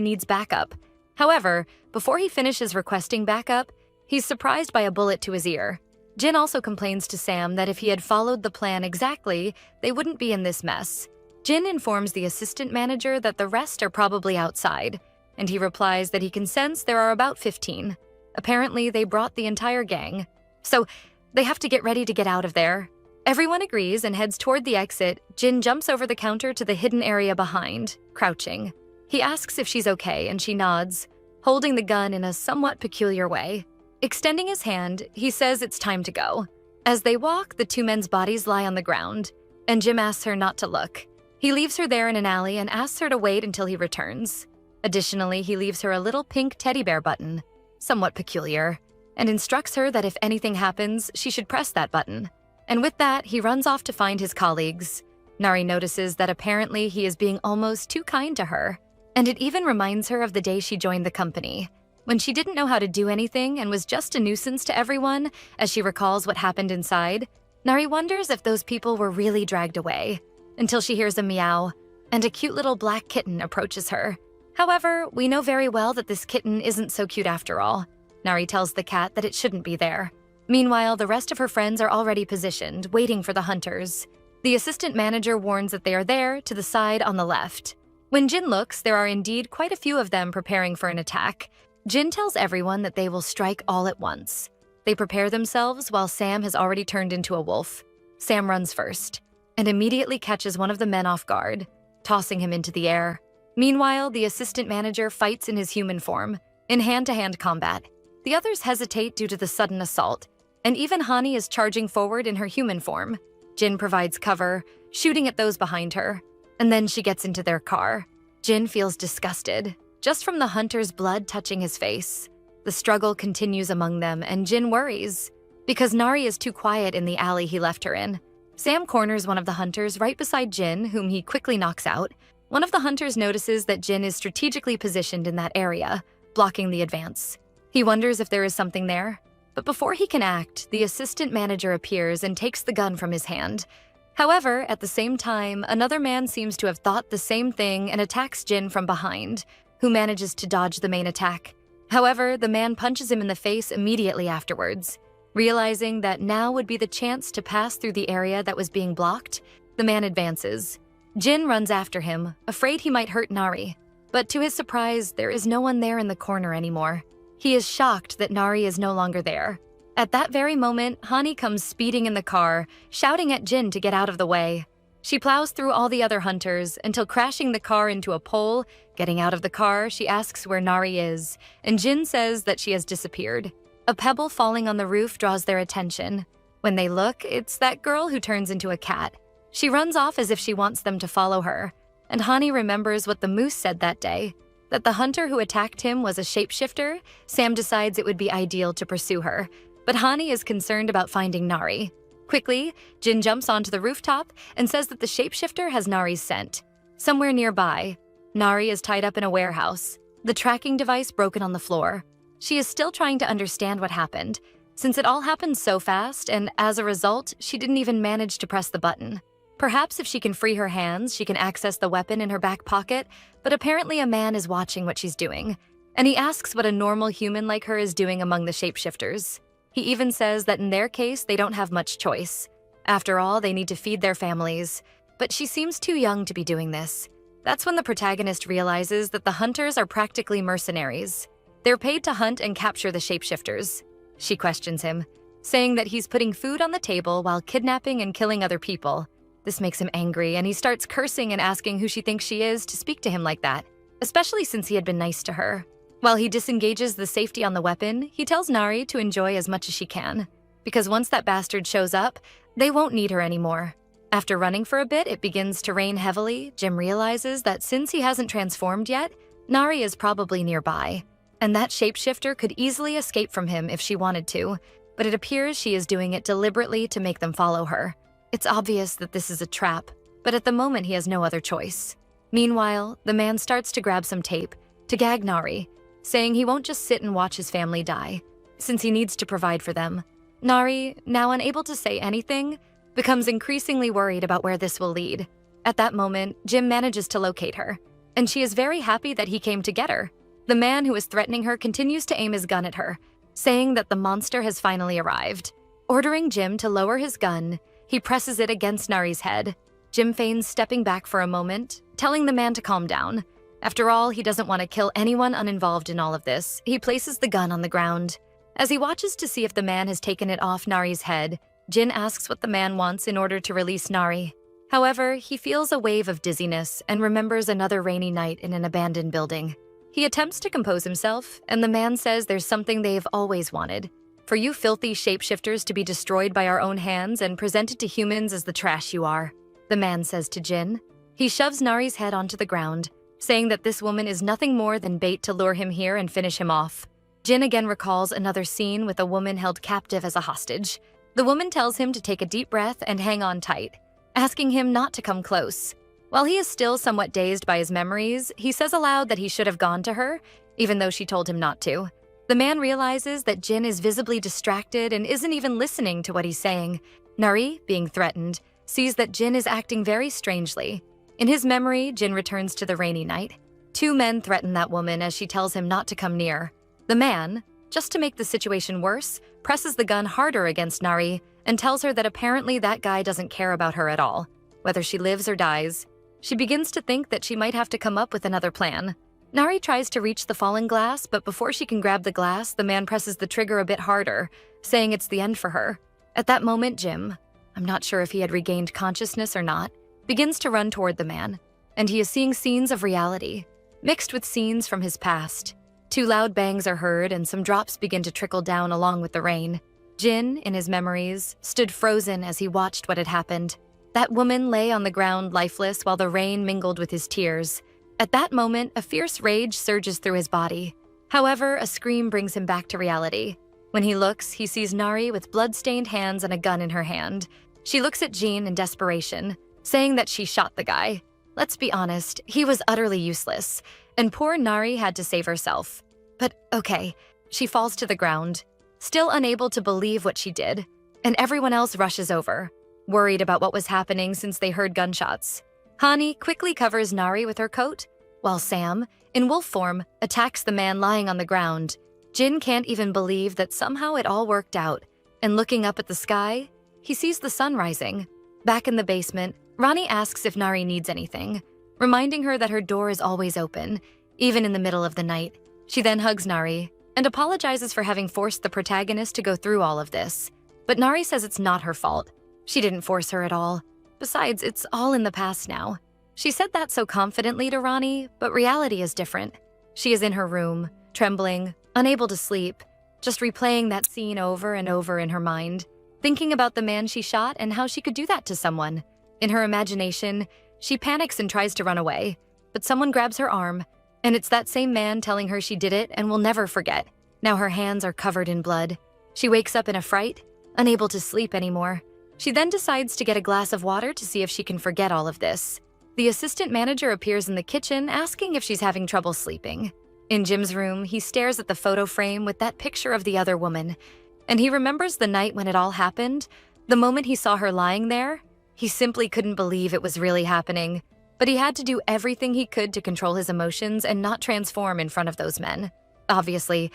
needs backup. However, before he finishes requesting backup, he's surprised by a bullet to his ear. Jin also complains to Sam that if he had followed the plan exactly, they wouldn't be in this mess. Jin informs the assistant manager that the rest are probably outside, and he replies that he can sense there are about 15. Apparently, they brought the entire gang. So, they have to get ready to get out of there. Everyone agrees and heads toward the exit. Jin jumps over the counter to the hidden area behind, crouching. He asks if she's okay, and she nods, holding the gun in a somewhat peculiar way. Extending his hand, he says it's time to go. As they walk, the two men's bodies lie on the ground, and Jim asks her not to look. He leaves her there in an alley and asks her to wait until he returns. Additionally, he leaves her a little pink teddy bear button, somewhat peculiar, and instructs her that if anything happens, she should press that button. And with that, he runs off to find his colleagues. Nari notices that apparently he is being almost too kind to her, and it even reminds her of the day she joined the company, when she didn't know how to do anything and was just a nuisance to everyone. As she recalls what happened inside, Nari wonders if those people were really dragged away, until she hears a meow, and a cute little black kitten approaches her. However, we know very well that this kitten isn't so cute after all. Nari tells the cat that it shouldn't be there. Meanwhile, the rest of her friends are already positioned, waiting for the hunters. The assistant manager warns that they are there, to the side on the left. When Jin looks, there are indeed quite a few of them preparing for an attack. Jin tells everyone that they will strike all at once. They prepare themselves while Sam has already turned into a wolf. Sam runs first and immediately catches one of the men off guard, tossing him into the air. Meanwhile, the assistant manager fights in his human form, in hand-to-hand combat. The others hesitate due to the sudden assault, and even Hani is charging forward in her human form. Jin provides cover, shooting at those behind her, and then she gets into their car. Jin feels disgusted, just from the hunter's blood touching his face. The struggle continues among them, and Jin worries, because Nari is too quiet in the alley he left her in. Sam corners one of the hunters right beside Jin, whom he quickly knocks out. One of the hunters notices that Jin is strategically positioned in that area, blocking the advance. He wonders if there is something there, but before he can act, the assistant manager appears and takes the gun from his hand. However, at the same time, another man seems to have thought the same thing and attacks Jin from behind, who manages to dodge the main attack. However, the man punches him in the face immediately afterwards. Realizing that now would be the chance to pass through the area that was being blocked, the man advances. Jin runs after him, afraid he might hurt Nari. But to his surprise, there is no one there in the corner anymore. He is shocked that Nari is no longer there. At that very moment, Hani comes speeding in the car, shouting at Jin to get out of the way. She plows through all the other hunters until crashing the car into a pole. Getting out of the car, she asks where Nari is, and Jin says that she has disappeared. A pebble falling on the roof draws their attention. When they look, it's that girl who turns into a cat. She runs off as if she wants them to follow her, and Hani remembers what the moose said that day, that the hunter who attacked him was a shapeshifter. Sam decides it would be ideal to pursue her, but Hani is concerned about finding Nari. Quickly, Jin jumps onto the rooftop and says that the shapeshifter has Nari's scent. Somewhere nearby, Nari is tied up in a warehouse, the tracking device broken on the floor. She is still trying to understand what happened, since it all happened so fast, and as a result, she didn't even manage to press the button. Perhaps if she can free her hands, she can access the weapon in her back pocket, but apparently a man is watching what she's doing, and he asks what a normal human like her is doing among the shapeshifters. He even says that in their case, they don't have much choice. After all, they need to feed their families, but she seems too young to be doing this. That's when the protagonist realizes that the hunters are practically mercenaries. They're paid to hunt and capture the shapeshifters. She questions him, saying that he's putting food on the table while kidnapping and killing other people. This makes him angry, and he starts cursing and asking who she thinks she is to speak to him like that, especially since he had been nice to her. While he disengages the safety on the weapon, he tells Nari to enjoy as much as she can, because once that bastard shows up, they won't need her anymore. After running for a bit, it begins to rain heavily. Jim realizes that since he hasn't transformed yet, Nari is probably nearby, and that shapeshifter could easily escape from him if she wanted to, but it appears she is doing it deliberately to make them follow her. It's obvious that this is a trap, but at the moment he has no other choice. Meanwhile, the man starts to grab some tape to gag Nari, saying he won't just sit and watch his family die, since he needs to provide for them. Nari, now unable to say anything, becomes increasingly worried about where this will lead. At that moment, Jim manages to locate her, and she is very happy that he came to get her. The man who is threatening her continues to aim his gun at her, saying that the monster has finally arrived. Ordering Jim to lower his gun, he presses it against Nari's head. Jim feigns stepping back for a moment, telling the man to calm down. After all, he doesn't want to kill anyone uninvolved in all of this. He places the gun on the ground. As he watches to see if the man has taken it off Nari's head, Jin asks what the man wants in order to release Nari. However, he feels a wave of dizziness and remembers another rainy night in an abandoned building. He attempts to compose himself, and the man says there's something they've always wanted. For you filthy shapeshifters to be destroyed by our own hands and presented to humans as the trash you are, the man says to Jin. He shoves Nari's head onto the ground, saying that this woman is nothing more than bait to lure him here and finish him off. Jin again recalls another scene with a woman held captive as a hostage. The woman tells him to take a deep breath and hang on tight, asking him not to come close. While he is still somewhat dazed by his memories, he says aloud that he should have gone to her, even though she told him not to. The man realizes that Jin is visibly distracted and isn't even listening to what he's saying. Nari, being threatened, sees that Jin is acting very strangely. In his memory, Jin returns to the rainy night. Two men threaten that woman as she tells him not to come near. The man, just to make the situation worse, presses the gun harder against Nari and tells her that apparently that guy doesn't care about her at all. Whether she lives or dies, she begins to think that she might have to come up with another plan. Nari tries to reach the fallen glass, but before she can grab the glass, the man presses the trigger a bit harder, saying it's the end for her. At that moment, Jim, I'm not sure if he had regained consciousness or not, begins to run toward the man, and he is seeing scenes of reality, mixed with scenes from his past. 2 loud bangs are heard, and some drops begin to trickle down along with the rain. Jin, in his memories, stood frozen as he watched what had happened. That woman lay on the ground lifeless while the rain mingled with his tears. At that moment, a fierce rage surges through his body. However, a scream brings him back to reality. When he looks, he sees Nari with blood-stained hands and a gun in her hand. She looks at Jean in desperation, saying that she shot the guy. Let's be honest, he was utterly useless, and poor Nari had to save herself. But okay, she falls to the ground, still unable to believe what she did, and everyone else rushes over, worried about what was happening since they heard gunshots. Hani quickly covers Nari with her coat, while Sam, in wolf form, attacks the man lying on the ground. Jin can't even believe that somehow it all worked out, and looking up at the sky, he sees the sun rising. Back in the basement, Ronnie asks if Nari needs anything, reminding her that her door is always open, even in the middle of the night. She then hugs Nari and apologizes for having forced the protagonist to go through all of this. But Nari says it's not her fault. She didn't force her at all. Besides, it's all in the past now. She said that so confidently to Ronnie, but reality is different. She is in her room, trembling, unable to sleep, just replaying that scene over and over in her mind, thinking about the man she shot and how she could do that to someone. In her imagination, she panics and tries to run away, but someone grabs her arm, and it's that same man telling her she did it and will never forget. Now her hands are covered in blood. She wakes up in a fright, unable to sleep anymore. She then decides to get a glass of water to see if she can forget all of this. The assistant manager appears in the kitchen asking if she's having trouble sleeping. In Jim's room, he stares at the photo frame with that picture of the other woman, and he remembers the night when it all happened. The moment he saw her lying there, he simply couldn't believe it was really happening, but he had to do everything he could to control his emotions and not transform in front of those men. Obviously,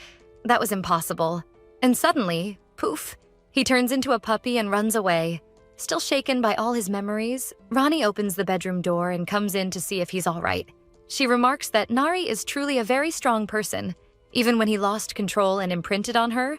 that was impossible. And suddenly, poof, he turns into a puppy and runs away. Still shaken by all his memories, Ronnie opens the bedroom door and comes in to see if he's all right. She remarks that Nari is truly a very strong person. Even when he lost control and imprinted on her,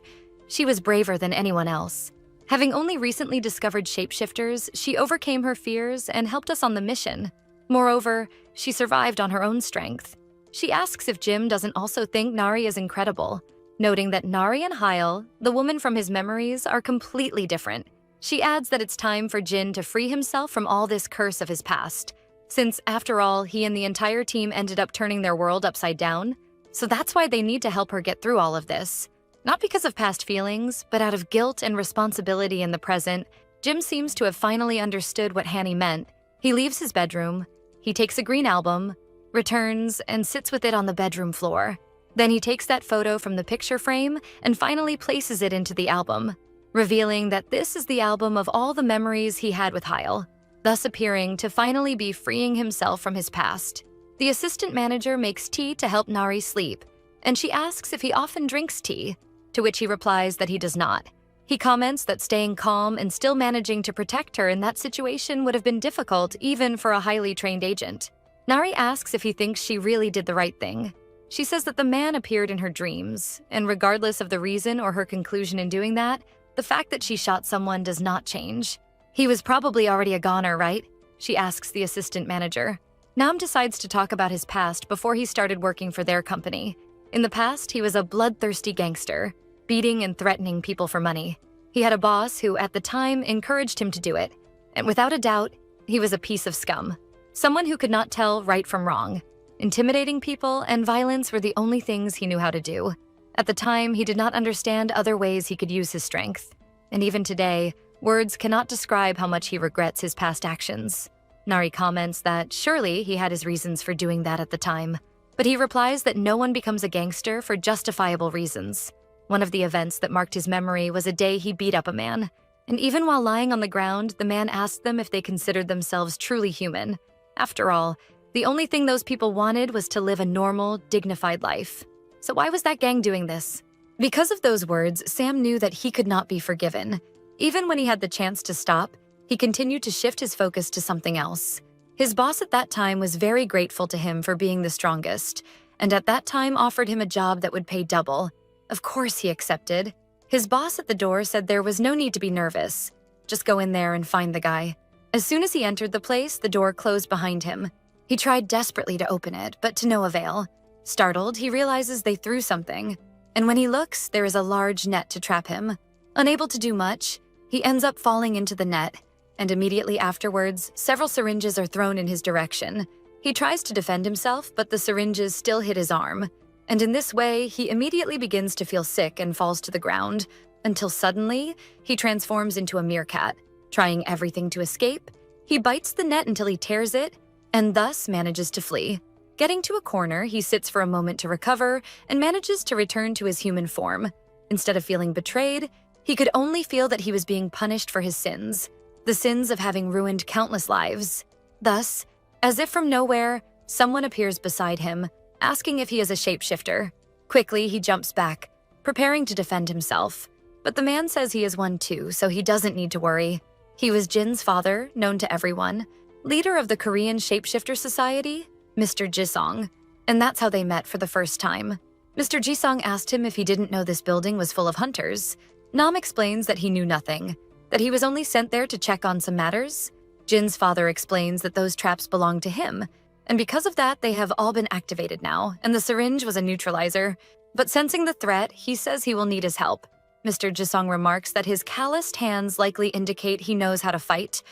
she was braver than anyone else. Having only recently discovered shapeshifters, she overcame her fears and helped us on the mission. Moreover, she survived on her own strength. She asks if Jim doesn't also think Nari is incredible, noting that Nari and Hyle, the woman from his memories, are completely different. She adds that it's time for Jin to free himself from all this curse of his past, since, after all, he and the entire team ended up turning their world upside down. So that's why they need to help her get through all of this. Not because of past feelings, but out of guilt and responsibility in the present. Jim seems to have finally understood what Hani meant. He leaves his bedroom, he takes a green album, returns, and sits with it on the bedroom floor. Then he takes that photo from the picture frame and finally places it into the album, revealing that this is the album of all the memories he had with Hyle, thus appearing to finally be freeing himself from his past. The assistant manager makes tea to help Nari sleep, and she asks if he often drinks tea, to which he replies that he does not. He comments that staying calm and still managing to protect her in that situation would have been difficult even for a highly trained agent. Nari asks if he thinks she really did the right thing. She says that the man appeared in her dreams, and regardless of the reason or her conclusion in doing that, the fact that she shot someone does not change. He was probably already a goner, right? She asks the assistant manager. Nam decides to talk about his past before he started working for their company. In the past, he was a bloodthirsty gangster, beating and threatening people for money. He had a boss who, at the time, encouraged him to do it. And without a doubt, he was a piece of scum. Someone who could not tell right from wrong. Intimidating people and violence were the only things he knew how to do. At the time, he did not understand other ways he could use his strength. And even today, words cannot describe how much he regrets his past actions. Nari comments that surely he had his reasons for doing that at the time. But he replies that no one becomes a gangster for justifiable reasons. One of the events that marked his memory was a day he beat up a man. And even while lying on the ground, the man asked them if they considered themselves truly human. After all, the only thing those people wanted was to live a normal, dignified life. So why was that gang doing this? Because of those words, Sam knew that he could not be forgiven. Even when he had the chance to stop, he continued to shift his focus to something else. His boss at that time was very grateful to him for being the strongest, and at that time offered him a job that would pay double. Of course he accepted. His boss at the door said there was no need to be nervous. Just go in there and find the guy. As soon as he entered the place, the door closed behind him. He tried desperately to open it, but to no avail. Startled, he realizes they threw something, and when he looks, there is a large net to trap him. Unable to do much, he ends up falling into the net, and immediately afterwards, several syringes are thrown in his direction. He tries to defend himself, but the syringes still hit his arm, and in this way, he immediately begins to feel sick and falls to the ground, until suddenly, he transforms into a meerkat. Trying everything to escape, he bites the net until he tears it, and thus manages to flee. Getting to a corner, he sits for a moment to recover and manages to return to his human form. Instead of feeling betrayed, he could only feel that he was being punished for his sins, the sins of having ruined countless lives. Thus, as if from nowhere, someone appears beside him, asking if he is a shapeshifter. Quickly, he jumps back, preparing to defend himself. But the man says he is one too, so he doesn't need to worry. He was Jin's father, known to everyone, leader of the Korean Shapeshifter Society, Mr. Jisong, and that's how they met for the first time. Mr. Jisong asked him if he didn't know this building was full of hunters. Nam explains that he knew nothing, that he was only sent there to check on some matters. Jin's father explains that those traps belong to him, and because of that, they have all been activated now, and the syringe was a neutralizer. But sensing the threat, he says he will need his help. Mr. Jisong remarks that his calloused hands likely indicate he knows how to fight,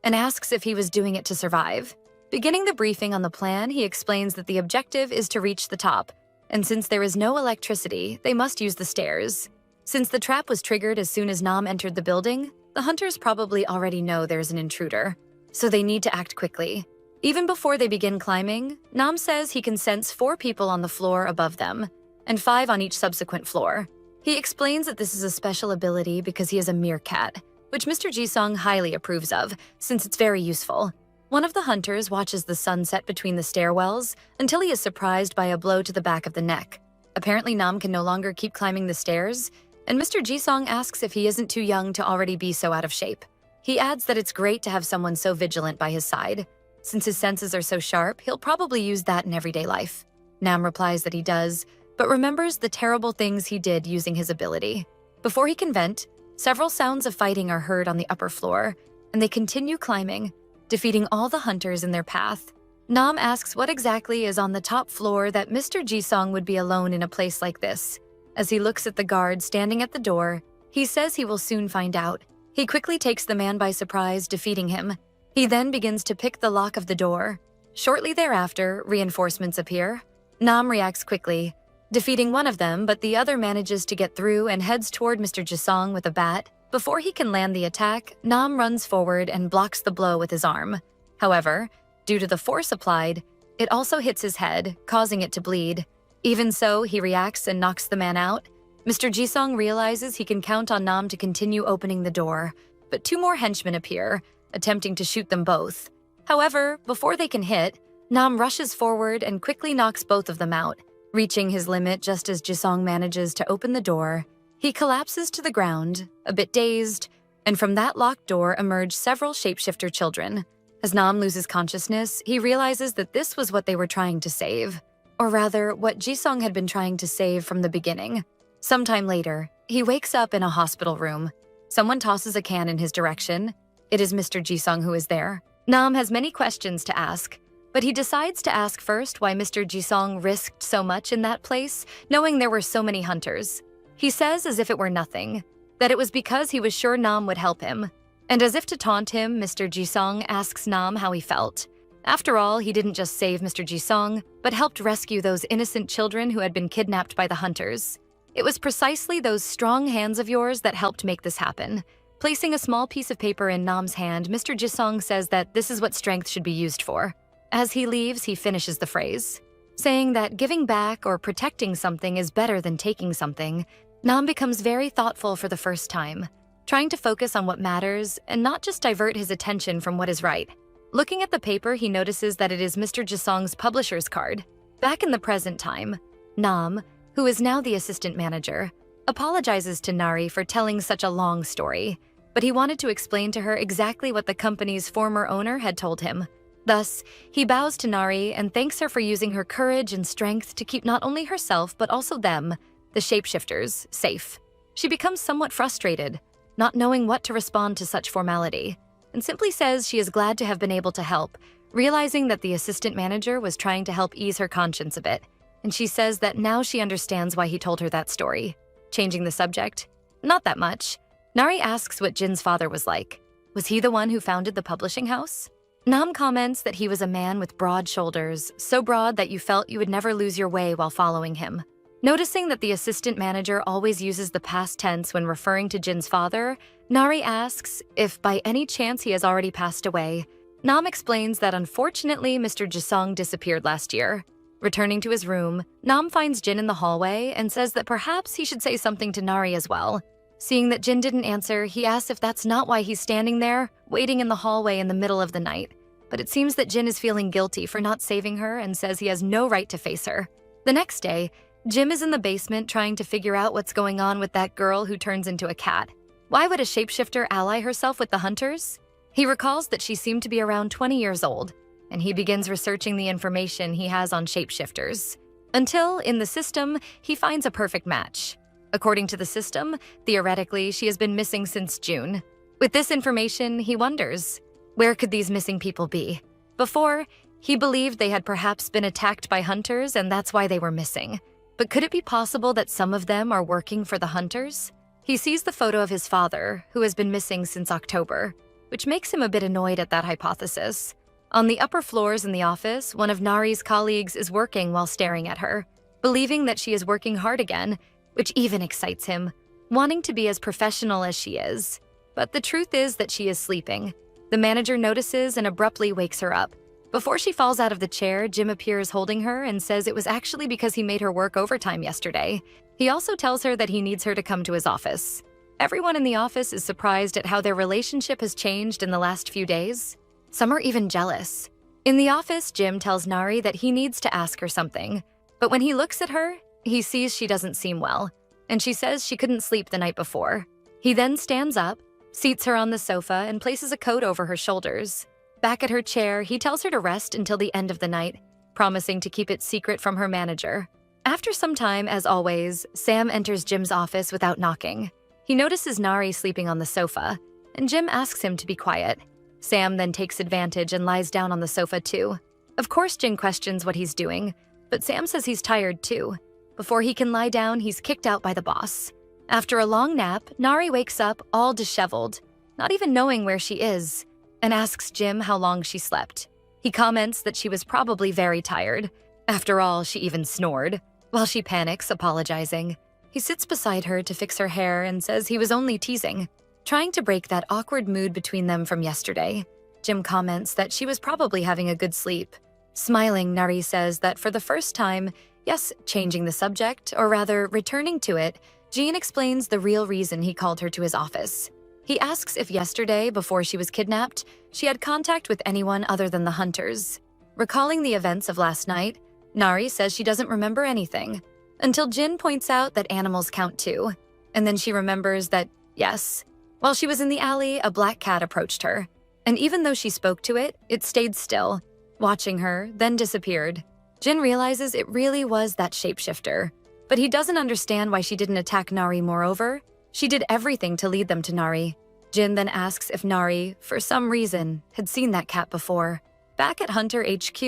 and asks if he was doing it to survive. Beginning the briefing on the plan, he explains that the objective is to reach the top, and since there is no electricity, they must use the stairs. Since the trap was triggered as soon as Nam entered the building, the hunters probably already know there's an intruder, so they need to act quickly. Even before they begin climbing, Nam says he can sense 4 people on the floor above them, and 5 on each subsequent floor. He explains that this is a special ability because he is a meerkat, which Mr. Jisong highly approves of, since it's very useful. One of the hunters watches the sun set between the stairwells until he is surprised by a blow to the back of the neck. Apparently Nam can no longer keep climbing the stairs, and Mr. Jisong asks if he isn't too young to already be so out of shape. He adds that it's great to have someone so vigilant by his side. Since his senses are so sharp, he'll probably use that in everyday life. Nam replies that he does, but remembers the terrible things he did using his ability. Before he can vent, several sounds of fighting are heard on the upper floor, and they continue climbing, defeating all the hunters in their path. Nam asks what exactly is on the top floor that Mr. Jisong would be alone in a place like this. As he looks at the guard standing at the door, he says he will soon find out. He quickly takes the man by surprise, defeating him. He then begins to pick the lock of the door. Shortly thereafter, reinforcements appear. Nam reacts quickly, defeating one of them, but the other manages to get through and heads toward Mr. Jisong with a bat. Before he can land the attack, Nam runs forward and blocks the blow with his arm. However, due to the force applied, it also hits his head, causing it to bleed. Even so, he reacts and knocks the man out. Mr. Jisong realizes he can count on Nam to continue opening the door, but 2 more henchmen appear, attempting to shoot them both. However, before they can hit, Nam rushes forward and quickly knocks both of them out. Reaching his limit just as Jisong manages to open the door, he collapses to the ground, a bit dazed, and from that locked door emerge several shapeshifter children. As Nam loses consciousness, he realizes that this was what they were trying to save. Or rather, what Jisong had been trying to save from the beginning. Sometime later, he wakes up in a hospital room. Someone tosses a can in his direction. It is Mr. Jisong who is there. Nam has many questions to ask, but he decides to ask first why Mr. Jisong risked so much in that place, knowing there were so many hunters. He says as if it were nothing, that it was because he was sure Nam would help him. And as if to taunt him, Mr. Jisong asks Nam how he felt. After all, he didn't just save Mr. Jisong, but helped rescue those innocent children who had been kidnapped by the hunters. It was precisely those strong hands of yours that helped make this happen. Placing a small piece of paper in Nam's hand, Mr. Jisong says that this is what strength should be used for. As he leaves, he finishes the phrase, saying that giving back or protecting something is better than taking something. Nam becomes very thoughtful for the first time, trying to focus on what matters and not just divert his attention from what is right. Looking at the paper, he notices that it is Mr. Jisong's publisher's card. Back in the present time, Nam, who is now the assistant manager, apologizes to Nari for telling such a long story, but he wanted to explain to her exactly what the company's former owner had told him. Thus, he bows to Nari and thanks her for using her courage and strength to keep not only herself but also them, the shapeshifters, safe. She becomes somewhat frustrated, not knowing what to respond to such formality, and simply says she is glad to have been able to help, realizing that the assistant manager was trying to help ease her conscience a bit, and she says that now she understands why he told her that story. Changing the subject, not that much, Nari asks what Jin's father was like. Was he the one who founded the publishing house? Nam comments that he was a man with broad shoulders, so broad that you felt you would never lose your way while following him. Noticing that the assistant manager always uses the past tense when referring to Jin's father, Nari asks if by any chance he has already passed away. Nam explains that unfortunately Mr. Jisung disappeared last year. Returning to his room, Nam finds Jin in the hallway and says that perhaps he should say something to Nari as well. Seeing that Jin didn't answer, he asks if that's not why he's standing there, waiting in the hallway in the middle of the night. But it seems that Jin is feeling guilty for not saving her and says he has no right to face her. The next day, Jim is in the basement trying to figure out what's going on with that girl who turns into a cat. Why would a shapeshifter ally herself with the hunters? He recalls that she seemed to be around 20 years old, and he begins researching the information he has on shapeshifters. Until, in the system, he finds a perfect match. According to the system, theoretically, she has been missing since June. With this information, he wonders, where could these missing people be? Before, he believed they had perhaps been attacked by hunters and that's why they were missing. But could it be possible that some of them are working for the hunters? He sees the photo of his father, who has been missing since October, which makes him a bit annoyed at that hypothesis. On the upper floors in the office, one of Nari's colleagues is working while staring at her, believing that she is working hard again, which even excites him, wanting to be as professional as she is. But the truth is that she is sleeping. The manager notices and abruptly wakes her up. Before she falls out of the chair, Jim appears holding her and says it was actually because he made her work overtime yesterday. He also tells her that he needs her to come to his office. Everyone in the office is surprised at how their relationship has changed in the last few days. Some are even jealous. In the office, Jim tells Nari that he needs to ask her something. But when he looks at her, he sees she doesn't seem well, and she says she couldn't sleep the night before. He then stands up, seats her on the sofa, and places a coat over her shoulders. Back at her chair, he tells her to rest until the end of the night, promising to keep it secret from her manager. After some time, as always, Sam enters Jim's office without knocking. He notices Nari sleeping on the sofa, and Jim asks him to be quiet. Sam then takes advantage and lies down on the sofa too. Of course, Jin questions what he's doing, but Sam says he's tired too. Before he can lie down, he's kicked out by the boss. After a long nap, Nari wakes up all disheveled, not even knowing where she is, and asks Jim how long she slept. He comments that she was probably very tired. After all, she even snored. While she panics, apologizing, he sits beside her to fix her hair and says he was only teasing, trying to break that awkward mood between them from yesterday. Jim comments that she was probably having a good sleep. Smiling, Nari says that for the first time, yes, changing the subject, or rather returning to it, Jean explains the real reason he called her to his office. He asks if yesterday, before she was kidnapped, she had contact with anyone other than the hunters. Recalling the events of last night, Nari says she doesn't remember anything, until Jin points out that animals count too. And then she remembers that, yes, while she was in the alley, a black cat approached her. And even though she spoke to it, it stayed still, watching her, then disappeared. Jin realizes it really was that shapeshifter. But he doesn't understand why she didn't attack Nari moreover. She did everything to lead them to Nari. Jin then asks if Nari, for some reason, had seen that cat before. Back at Hunter HQ,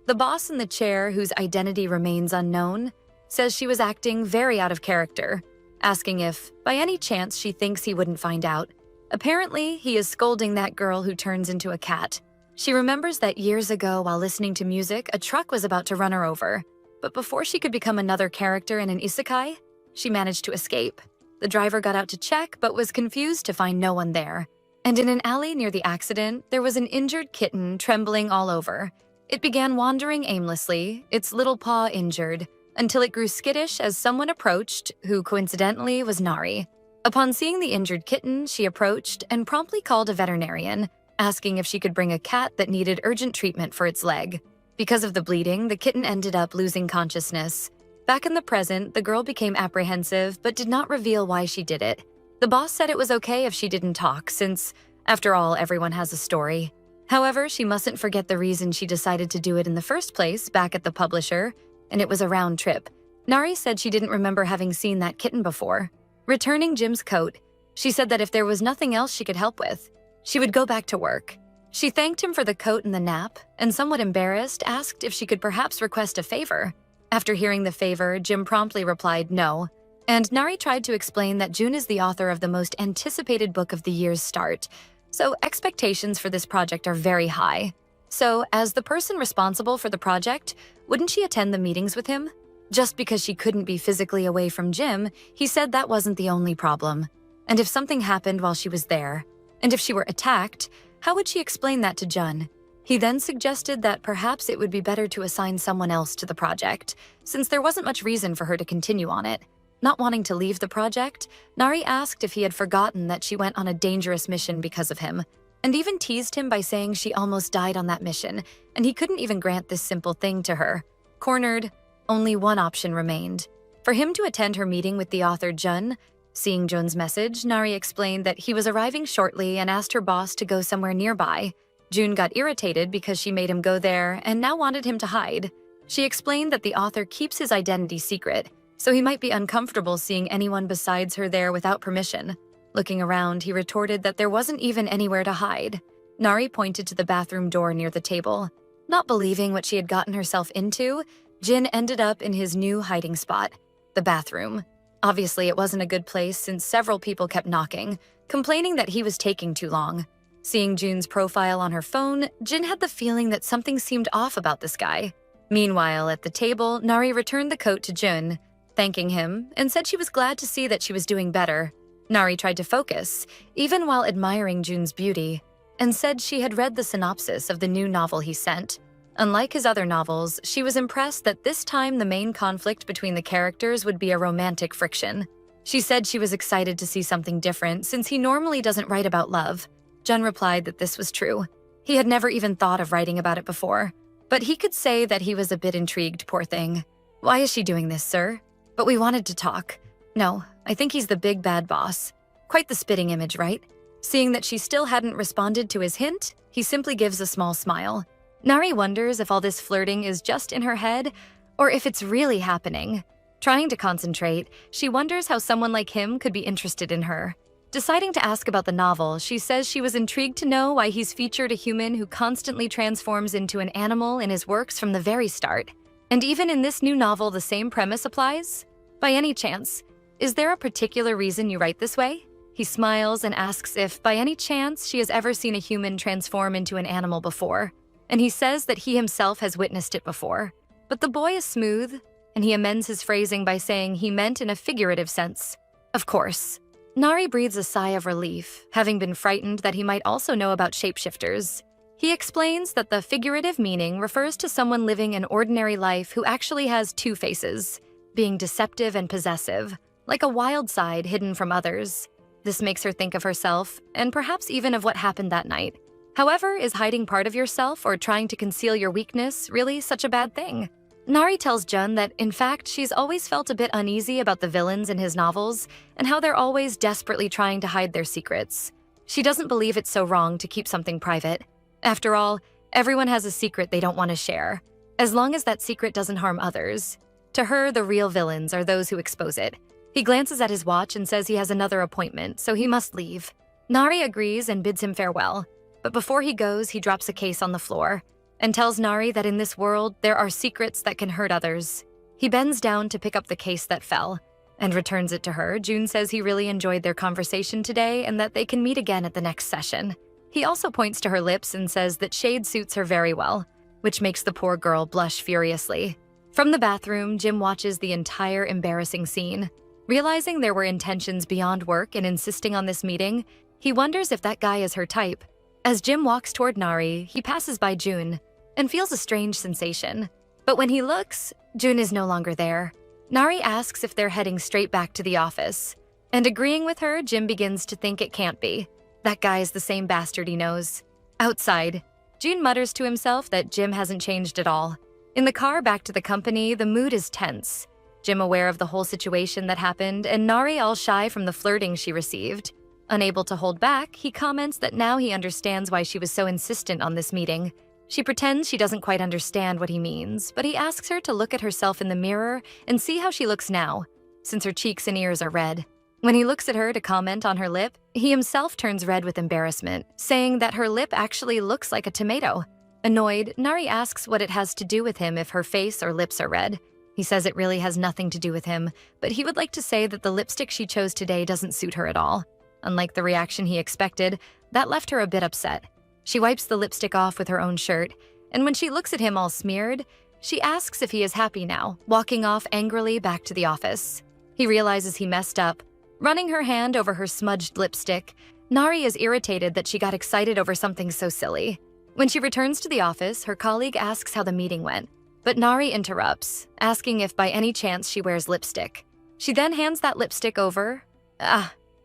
the boss in the chair, whose identity remains unknown, says she was acting very out of character, asking if, by any chance, she thinks he wouldn't find out. Apparently, he is scolding that girl who turns into a cat. She remembers that years ago, while listening to music, a truck was about to run her over. But before she could become another character in an isekai, she managed to escape. The driver got out to check, but was confused to find no one there. And in an alley near the accident, there was an injured kitten trembling all over. It began wandering aimlessly, its little paw injured, until it grew skittish as someone approached, who coincidentally was Nari. Upon seeing the injured kitten, she approached and promptly called a veterinarian, asking if she could bring a cat that needed urgent treatment for its leg. Because of the bleeding, the kitten ended up losing consciousness. Back in the present, the girl became apprehensive but did not reveal why she did it. The boss said it was okay if she didn't talk since, after all, everyone has a story. However, she mustn't forget the reason she decided to do it in the first place back at the publisher, and it was a round trip. Nari said she didn't remember having seen that kitten before. Returning Jim's coat, she said that if there was nothing else she could help with, she would go back to work. She thanked him for the coat and the nap, and somewhat embarrassed, asked if she could perhaps request a favor. After hearing the favor, Jim promptly replied no, and Nari tried to explain that June is the author of the most anticipated book of the year's start, so expectations for this project are very high. So, as the person responsible for the project, wouldn't she attend the meetings with him? Just because she couldn't be physically away from Jim, he said that wasn't the only problem. And if something happened while she was there, and if she were attacked, how would she explain that to Jun? He then suggested that perhaps it would be better to assign someone else to the project, since there wasn't much reason for her to continue on it. Not wanting to leave the project, Nari asked if he had forgotten that she went on a dangerous mission because of him, and even teased him by saying she almost died on that mission, and he couldn't even grant this simple thing to her. Cornered, only one option remained. For him to attend her meeting with the author Jun. Seeing Jun's message, Nari explained that he was arriving shortly and asked her boss to go somewhere nearby. Jun got irritated because she made him go there and now wanted him to hide. She explained that the author keeps his identity secret, so he might be uncomfortable seeing anyone besides her there without permission. Looking around, he retorted that there wasn't even anywhere to hide. Nari pointed to the bathroom door near the table. Not believing what she had gotten herself into, Jin ended up in his new hiding spot, the bathroom. Obviously, it wasn't a good place since several people kept knocking, complaining that he was taking too long. Seeing Jun's profile on her phone, Jin had the feeling that something seemed off about this guy. Meanwhile, at the table, Nari returned the coat to Jun, thanking him, and said she was glad to see that she was doing better. Nari tried to focus, even while admiring Jun's beauty, and said she had read the synopsis of the new novel he sent. Unlike his other novels, she was impressed that this time the main conflict between the characters would be a romantic friction. She said she was excited to see something different since he normally doesn't write about love. Jun replied that this was true. He had never even thought of writing about it before, but he could say that he was a bit intrigued, poor thing. Why is she doing this, sir? But we wanted to talk. No, I think he's the big bad boss. Quite the spitting image, right? Seeing that she still hadn't responded to his hint, he simply gives a small smile. Nari wonders if all this flirting is just in her head, or if it's really happening. Trying to concentrate, she wonders how someone like him could be interested in her. Deciding to ask about the novel, she says she was intrigued to know why he's featured a human who constantly transforms into an animal in his works from the very start. And even in this new novel, the same premise applies? By any chance, is there a particular reason you write this way? He smiles and asks if, by any chance, she has ever seen a human transform into an animal before. And he says that he himself has witnessed it before. But the boy is smooth, and he amends his phrasing by saying he meant in a figurative sense. Of course. Nari breathes a sigh of relief, having been frightened that he might also know about shapeshifters. He explains that the figurative meaning refers to someone living an ordinary life who actually has two faces, being deceptive and possessive, like a wild side hidden from others. This makes her think of herself, and perhaps even of what happened that night. However, is hiding part of yourself or trying to conceal your weakness really such a bad thing? Nari tells Jun that, in fact, she's always felt a bit uneasy about the villains in his novels and how they're always desperately trying to hide their secrets. She doesn't believe it's so wrong to keep something private. After all, everyone has a secret they don't want to share, as long as that secret doesn't harm others. To her, the real villains are those who expose it. He glances at his watch and says he has another appointment, so he must leave. Nari agrees and bids him farewell. But before he goes, he drops a case on the floor and tells Nari that in this world, there are secrets that can hurt others. He bends down to pick up the case that fell and returns it to her. Jun says he really enjoyed their conversation today and that they can meet again at the next session. He also points to her lips and says that shade suits her very well, which makes the poor girl blush furiously. From the bathroom, Jim watches the entire embarrassing scene. Realizing there were intentions beyond work and insisting on this meeting, he wonders if that guy is her type. As Jim walks toward Nari, he passes by Jun and feels a strange sensation. But when he looks, Jun is no longer there. Nari asks if they're heading straight back to the office. And agreeing with her, Jim begins to think it can't be. That guy is the same bastard he knows. Outside, Jun mutters to himself that Jim hasn't changed at all. In the car back to the company, the mood is tense. Jim aware of the whole situation that happened, and Nari all shy from the flirting she received. Unable to hold back, he comments that now he understands why she was so insistent on this meeting. She pretends she doesn't quite understand what he means, but he asks her to look at herself in the mirror and see how she looks now, since her cheeks and ears are red. When he looks at her to comment on her lip, he himself turns red with embarrassment, saying that her lip actually looks like a tomato. Annoyed, Nari asks what it has to do with him if her face or lips are red. He says it really has nothing to do with him, but he would like to say that the lipstick she chose today doesn't suit her at all. Unlike the reaction he expected, that left her a bit upset. She wipes the lipstick off with her own shirt, and when she looks at him all smeared, she asks if he is happy now, walking off angrily back to the office. He realizes he messed up. Running her hand over her smudged lipstick, Nari is irritated that she got excited over something so silly. When she returns to the office, her colleague asks how the meeting went, but Nari interrupts, asking if by any chance she wears lipstick. She then hands that lipstick over.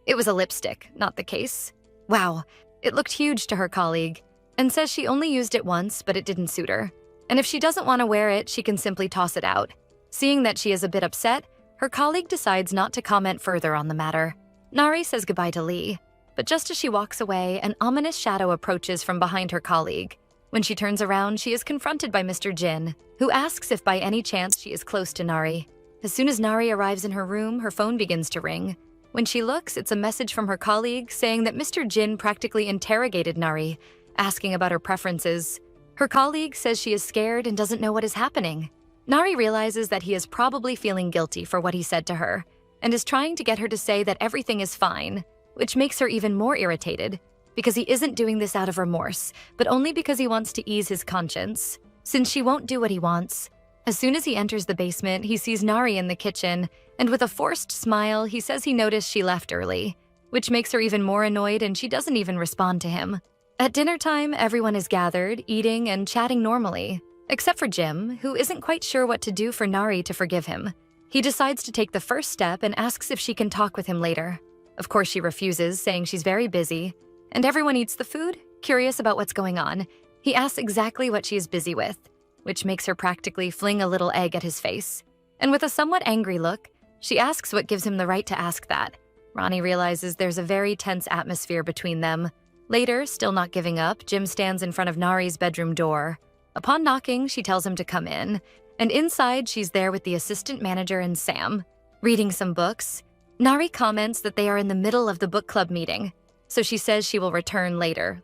It was a lipstick, not the case. Wow, it looked huge to her colleague, and says she only used it once, but it didn't suit her. And if she doesn't want to wear it, she can simply toss it out. Seeing that she is a bit upset, her colleague decides not to comment further on the matter. Nari says goodbye to Lee, but just as she walks away, an ominous shadow approaches from behind her colleague. When she turns around, she is confronted by Mr. Jin, who asks if by any chance she is close to Nari. As soon as Nari arrives in her room, her phone begins to ring. When she looks, it's a message from her colleague saying that Mr. Jin practically interrogated Nari, asking about her preferences. Her colleague says she is scared and doesn't know what is happening. Nari realizes that he is probably feeling guilty for what he said to her, and is trying to get her to say that everything is fine, which makes her even more irritated, because he isn't doing this out of remorse, but only because he wants to ease his conscience, since she won't do what he wants. As soon as he enters the basement, he sees Nari in the kitchen, and with a forced smile, he says he noticed she left early, which makes her even more annoyed, and she doesn't even respond to him. At dinner time, everyone is gathered, eating and chatting normally, except for Jim, who isn't quite sure what to do for Nari to forgive him. He decides to take the first step and asks if she can talk with him later. Of course, she refuses, saying she's very busy, and everyone eats the food, curious about what's going on. He asks exactly what she is busy with, which makes her practically fling a little egg at his face. And with a somewhat angry look, she asks what gives him the right to ask that. Ronnie realizes there's a very tense atmosphere between them. Later, still not giving up, Jim stands in front of Nari's bedroom door. Upon knocking, she tells him to come in, and inside she's there with the assistant manager and Sam. Reading some books, Nari comments that they are in the middle of the book club meeting, so she says she will return later.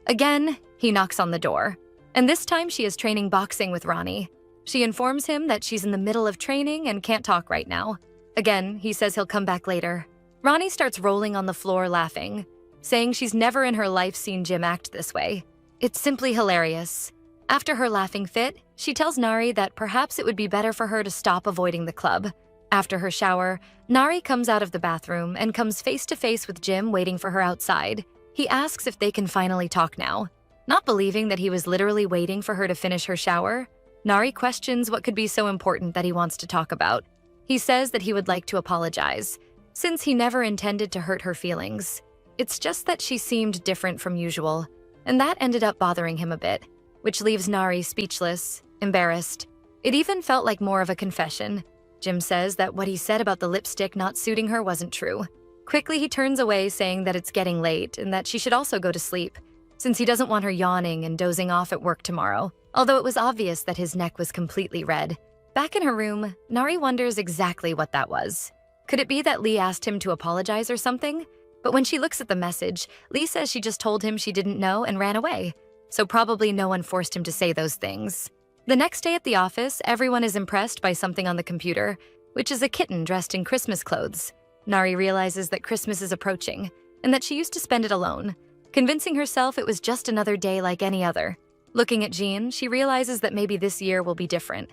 Again, he knocks on the door, and this time she is training boxing with Ronnie. She informs him that she's in the middle of training and can't talk right now. Again, he says he'll come back later. Ronnie starts rolling on the floor laughing, saying she's never in her life seen Jim act this way. It's simply hilarious. After her laughing fit, she tells Nari that perhaps it would be better for her to stop avoiding the club. After her shower, Nari comes out of the bathroom and comes face to face with Jim waiting for her outside. He asks if they can finally talk now. Not believing that he was literally waiting for her to finish her shower, Nari questions what could be so important that he wants to talk about. He says that he would like to apologize, since he never intended to hurt her feelings. It's just that she seemed different from usual, and that ended up bothering him a bit, which leaves Nari speechless, embarrassed. It even felt like more of a confession. Jim says that what he said about the lipstick not suiting her wasn't true. Quickly, he turns away, saying that it's getting late and that she should also go to sleep, since he doesn't want her yawning and dozing off at work tomorrow, although it was obvious that his neck was completely red. Back in her room, Nari wonders exactly what that was. Could it be that Lee asked him to apologize or something? But when she looks at the message, Lee says she just told him she didn't know and ran away, so probably no one forced him to say those things. The next day at the office, everyone is impressed by something on the computer, which is a kitten dressed in Christmas clothes. Nari realizes that Christmas is approaching, and that she used to spend it alone, convincing herself it was just another day like any other. Looking at Jean, she realizes that maybe this year will be different.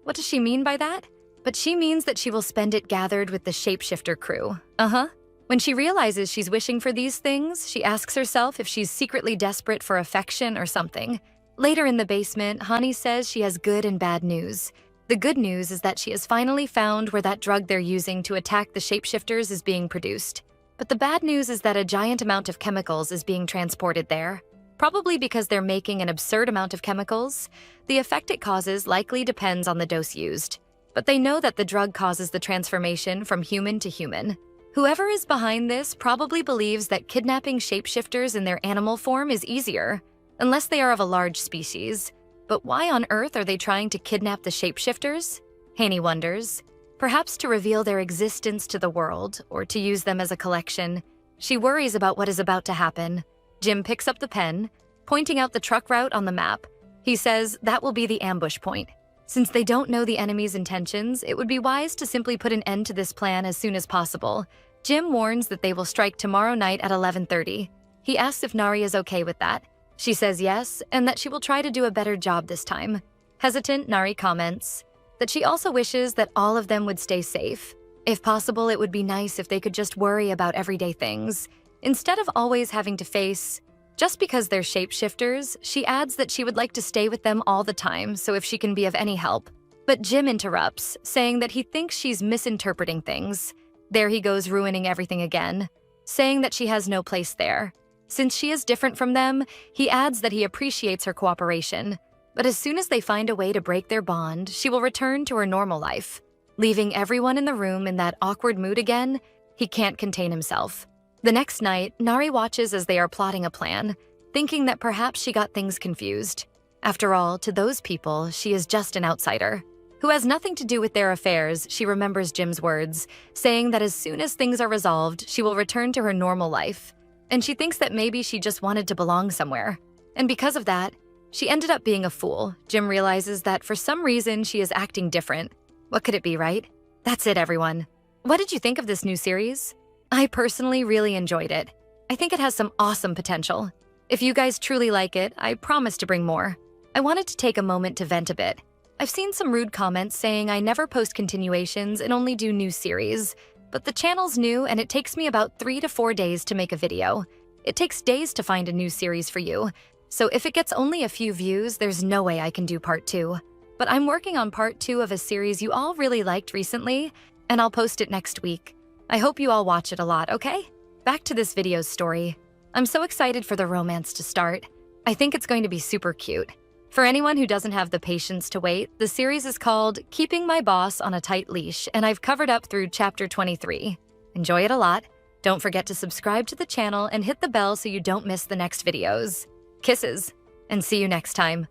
What does she mean by that? But she means that she will spend it gathered with the shapeshifter crew. When she realizes she's wishing for these things, she asks herself if she's secretly desperate for affection or something. Later in the basement, Hani says she has good and bad news. The good news is that she has finally found where that drug they're using to attack the shapeshifters is being produced. But the bad news is that a giant amount of chemicals is being transported there. Probably because they're making an absurd amount of chemicals, the effect it causes likely depends on the dose used. but they know that the drug causes the transformation from human to human. Whoever is behind this probably believes that kidnapping shapeshifters in their animal form is easier, unless they are of a large species. But why on earth are they trying to kidnap the shapeshifters? Haney wonders. Perhaps to reveal their existence to the world, or to use them as a collection. She worries about what is about to happen. Jim picks up the pen, pointing out the truck route on the map. He says that will be the ambush point. Since they don't know the enemy's intentions, it would be wise to simply put an end to this plan as soon as possible. Jim warns that they will strike tomorrow night at 11:30. He asks if Nari is okay with that. She says yes, and that she will try to do a better job this time. Hesitant, Nari comments that she also wishes that all of them would stay safe. If possible, it would be nice if they could just worry about everyday things, instead of always having to face. Just because they're shapeshifters, she adds that she would like to stay with them all the time, so if she can be of any help. But Jim interrupts, saying that he thinks she's misinterpreting things. There he goes, ruining everything again, saying that she has no place there. Since she is different from them, he adds that he appreciates her cooperation. But as soon as they find a way to break their bond, she will return to her normal life. Leaving everyone in the room in that awkward mood again, he can't contain himself. The next night, Nari watches as they are plotting a plan, thinking that perhaps she got things confused. After all, to those people, she is just an outsider, who has nothing to do with their affairs. She remembers Jim's words, saying that as soon as things are resolved, she will return to her normal life. And she thinks that maybe she just wanted to belong somewhere. And because of that, she ended up being a fool. Jim realizes that for some reason she is acting different. What could it be, right? That's it, everyone. What did you think of this new series? I personally really enjoyed it. I think it has some awesome potential. If you guys truly like it, I promise to bring more. I wanted to take a moment to vent a bit. I've seen some rude comments saying I never post continuations and only do new series, but the channel's new and it takes me about 3 to 4 days to make a video. It takes days to find a new series for you, so if it gets only a few views, there's no way I can do part 2. But I'm working on part 2 of a series you all really liked recently, and I'll post it next week. I hope you all watch it a lot, okay? Back to this video's story. I'm so excited for the romance to start. I think it's going to be super cute. For anyone who doesn't have the patience to wait, the series is called Keeping My Boss on a Tight Leash, and I've covered up through chapter 23. Enjoy it a lot. Don't forget to subscribe to the channel and hit the bell so you don't miss the next videos. Kisses, and see you next time.